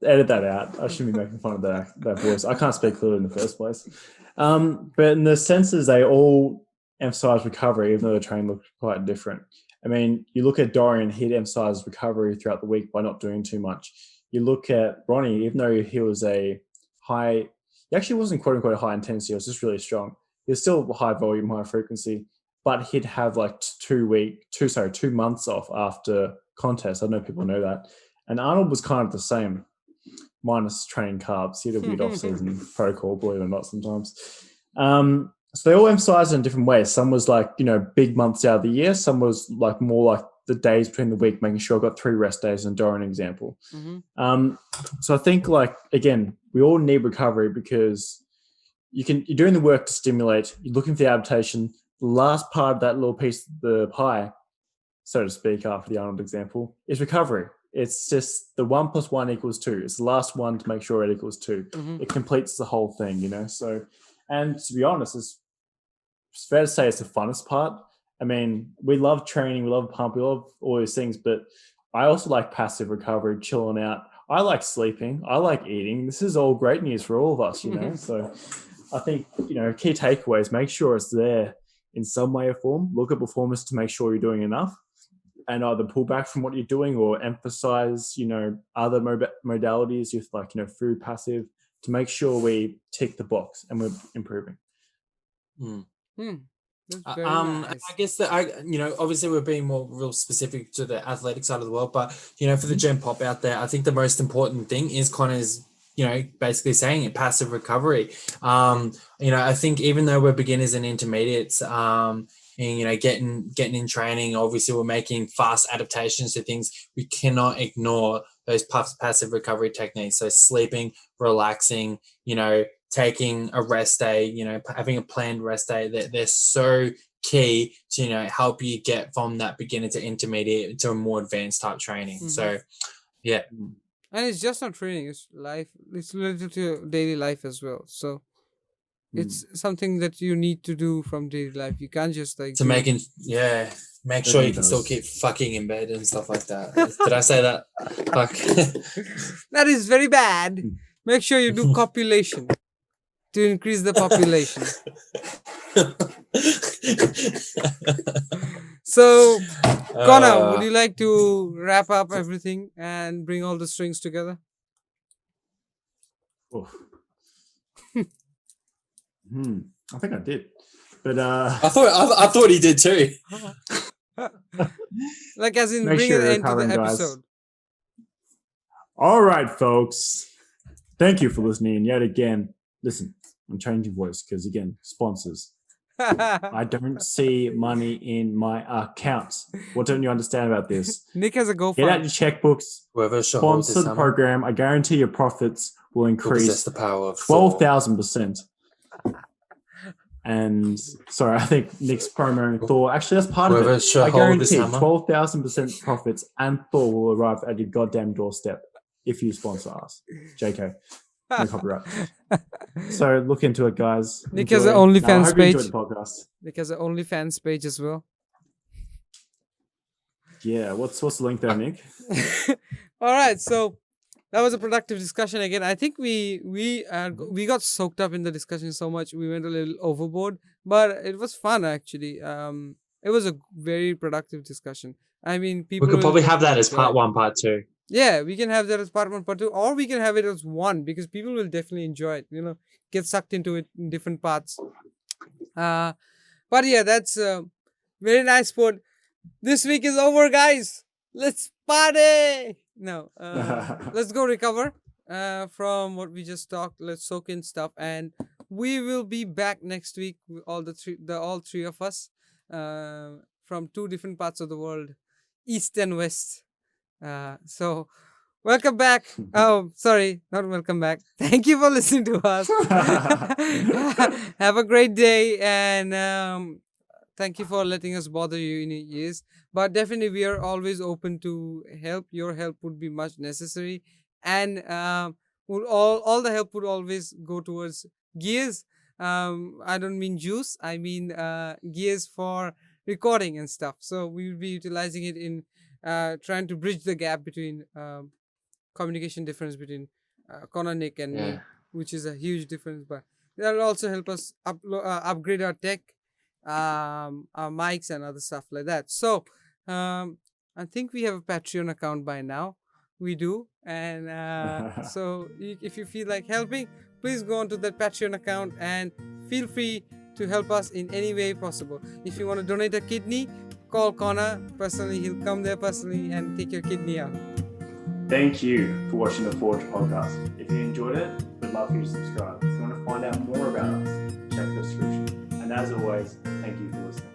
Edit that out. I shouldn't be making fun of that voice. I can't speak clearly in the first place. But in the senses, they all emphasize recovery, even though the training looked quite different. I mean, you look at Dorian, he'd emphasize recovery throughout the week by not doing too much. You look at Ronnie, even though he was he actually wasn't quote unquote high intensity, it was just really strong. He was still high volume, high frequency, but he'd have like 2 months off after contest. I know people know that. And Arnold was kind of the same, minus training carbs. He had a weird off-season protocol, believe it or not, sometimes. So they all emphasized in different ways. Some was like, big months out of the year. Some was like more like the days between the week, making sure I got 3 rest days in Dorian example. So I think like, again, we all need recovery because you're doing the work to stimulate, you're looking for the adaptation. The last part of that little piece of the pie, so to speak, after the Arnold example, is recovery. It's just the 1 + 1 = 2. It's the last one to make sure it equals 2. It completes the whole thing, So, and to be honest, it's fair to say it's the funnest part. I mean, we love training, we love pump, we love all these things, but I also like passive recovery, chilling out. I like sleeping. I like eating. This is all great news for all of us, So I think, key takeaways, make sure it's there in some way or form. Look at performance to make sure you're doing enough. And either pull back from what you're doing or emphasize, other modalities with like, food passive to make sure we tick the box and we're improving. That's very nice. I guess that obviously we're being more real specific to the athletic side of the world, but for the gen pop out there, I think the most important thing is Connor's, basically saying it, passive recovery. I think even though we're beginners and intermediates, and getting in training, obviously we're making fast adaptations to things. We cannot ignore those passive recovery techniques. So sleeping, relaxing, taking a rest day, having a planned rest day. They're so key to help you get from that beginner to intermediate to a more advanced type training. So yeah, and it's just not training, it's life. It's related to daily life as well. So it's something that you need to do from daily life. You can't just like make sure you can still keep fucking in bed and stuff like that. Did I say that? Fuck. That is very bad. Make sure you do copulation to increase the population. So, Connor, would Uh, you like to wrap up everything and bring all the strings together? Oof. I think I did. But I thought he did too. Like, as in, Make bring sure an you're end to the recovering, guys. episode. all right, folks. Thank you for listening yet again. Listen, I'm changing voice because, again, sponsors. I don't see money in my accounts. What don't you understand about this? Nick has a Get out GoFund. your checkbooks, Whoever shall hold this sponsor the hammer program. I guarantee your profits will will possess increase the power of Thor. 12,000%. And sorry, I think Nick's promo and Thor. Actually, that's part of Whoever it. shall I hold this guarantee hammer 12,000% profits and Thor will arrive at your goddamn doorstep if you sponsor us. JK. No copyright. So look into it, guys. Nick has an Enjoy. I OnlyFans hope you enjoyed page. the podcast. Nick has an OnlyFans page as well. Yeah, what's the link there, Nick? All right, so that was a productive discussion again. I think we got soaked up in the discussion so much we went a little overboard, but it was fun actually. It was a very productive discussion. I mean, people We could will probably have that definitely as enjoy part it. 1, part 2. Yeah, we can have that as part 1, part 2, or we can have it as one because people will definitely enjoy it. You know, get sucked into it in different parts. But yeah, that's very nice sport. This week is over, guys. Let's party. No, let's go recover from what we just talked. Let's soak in stuff, and we will be back next week. With all all three of us, from 2 different parts of the world, east and west. So welcome back. Oh, sorry, not welcome back. Thank you for listening to us. Have a great day, and thank you for letting us bother you in your ears. But definitely, we are always open to help. Your help would be much necessary, and would all the help would always go towards gears. I don't mean juice. I mean gears for recording and stuff. So we will be utilizing it in trying to bridge the gap between communication difference between Conor, Nick, and me, Yeah. which is a huge difference. But that will also help us upgrade our tech, our mics, and other stuff like that. So I think we have a Patreon account by now. We do, and so if you feel like helping, please go onto that Patreon account and feel free to help us in any way possible. If you want to donate a kidney, call Conor personally. He'll come there personally and take your kidney out. Thank you for watching the Forge podcast. If you enjoyed it, we'd love for you to subscribe. If you want to find out more about us, check the description. And as always, thank you for listening.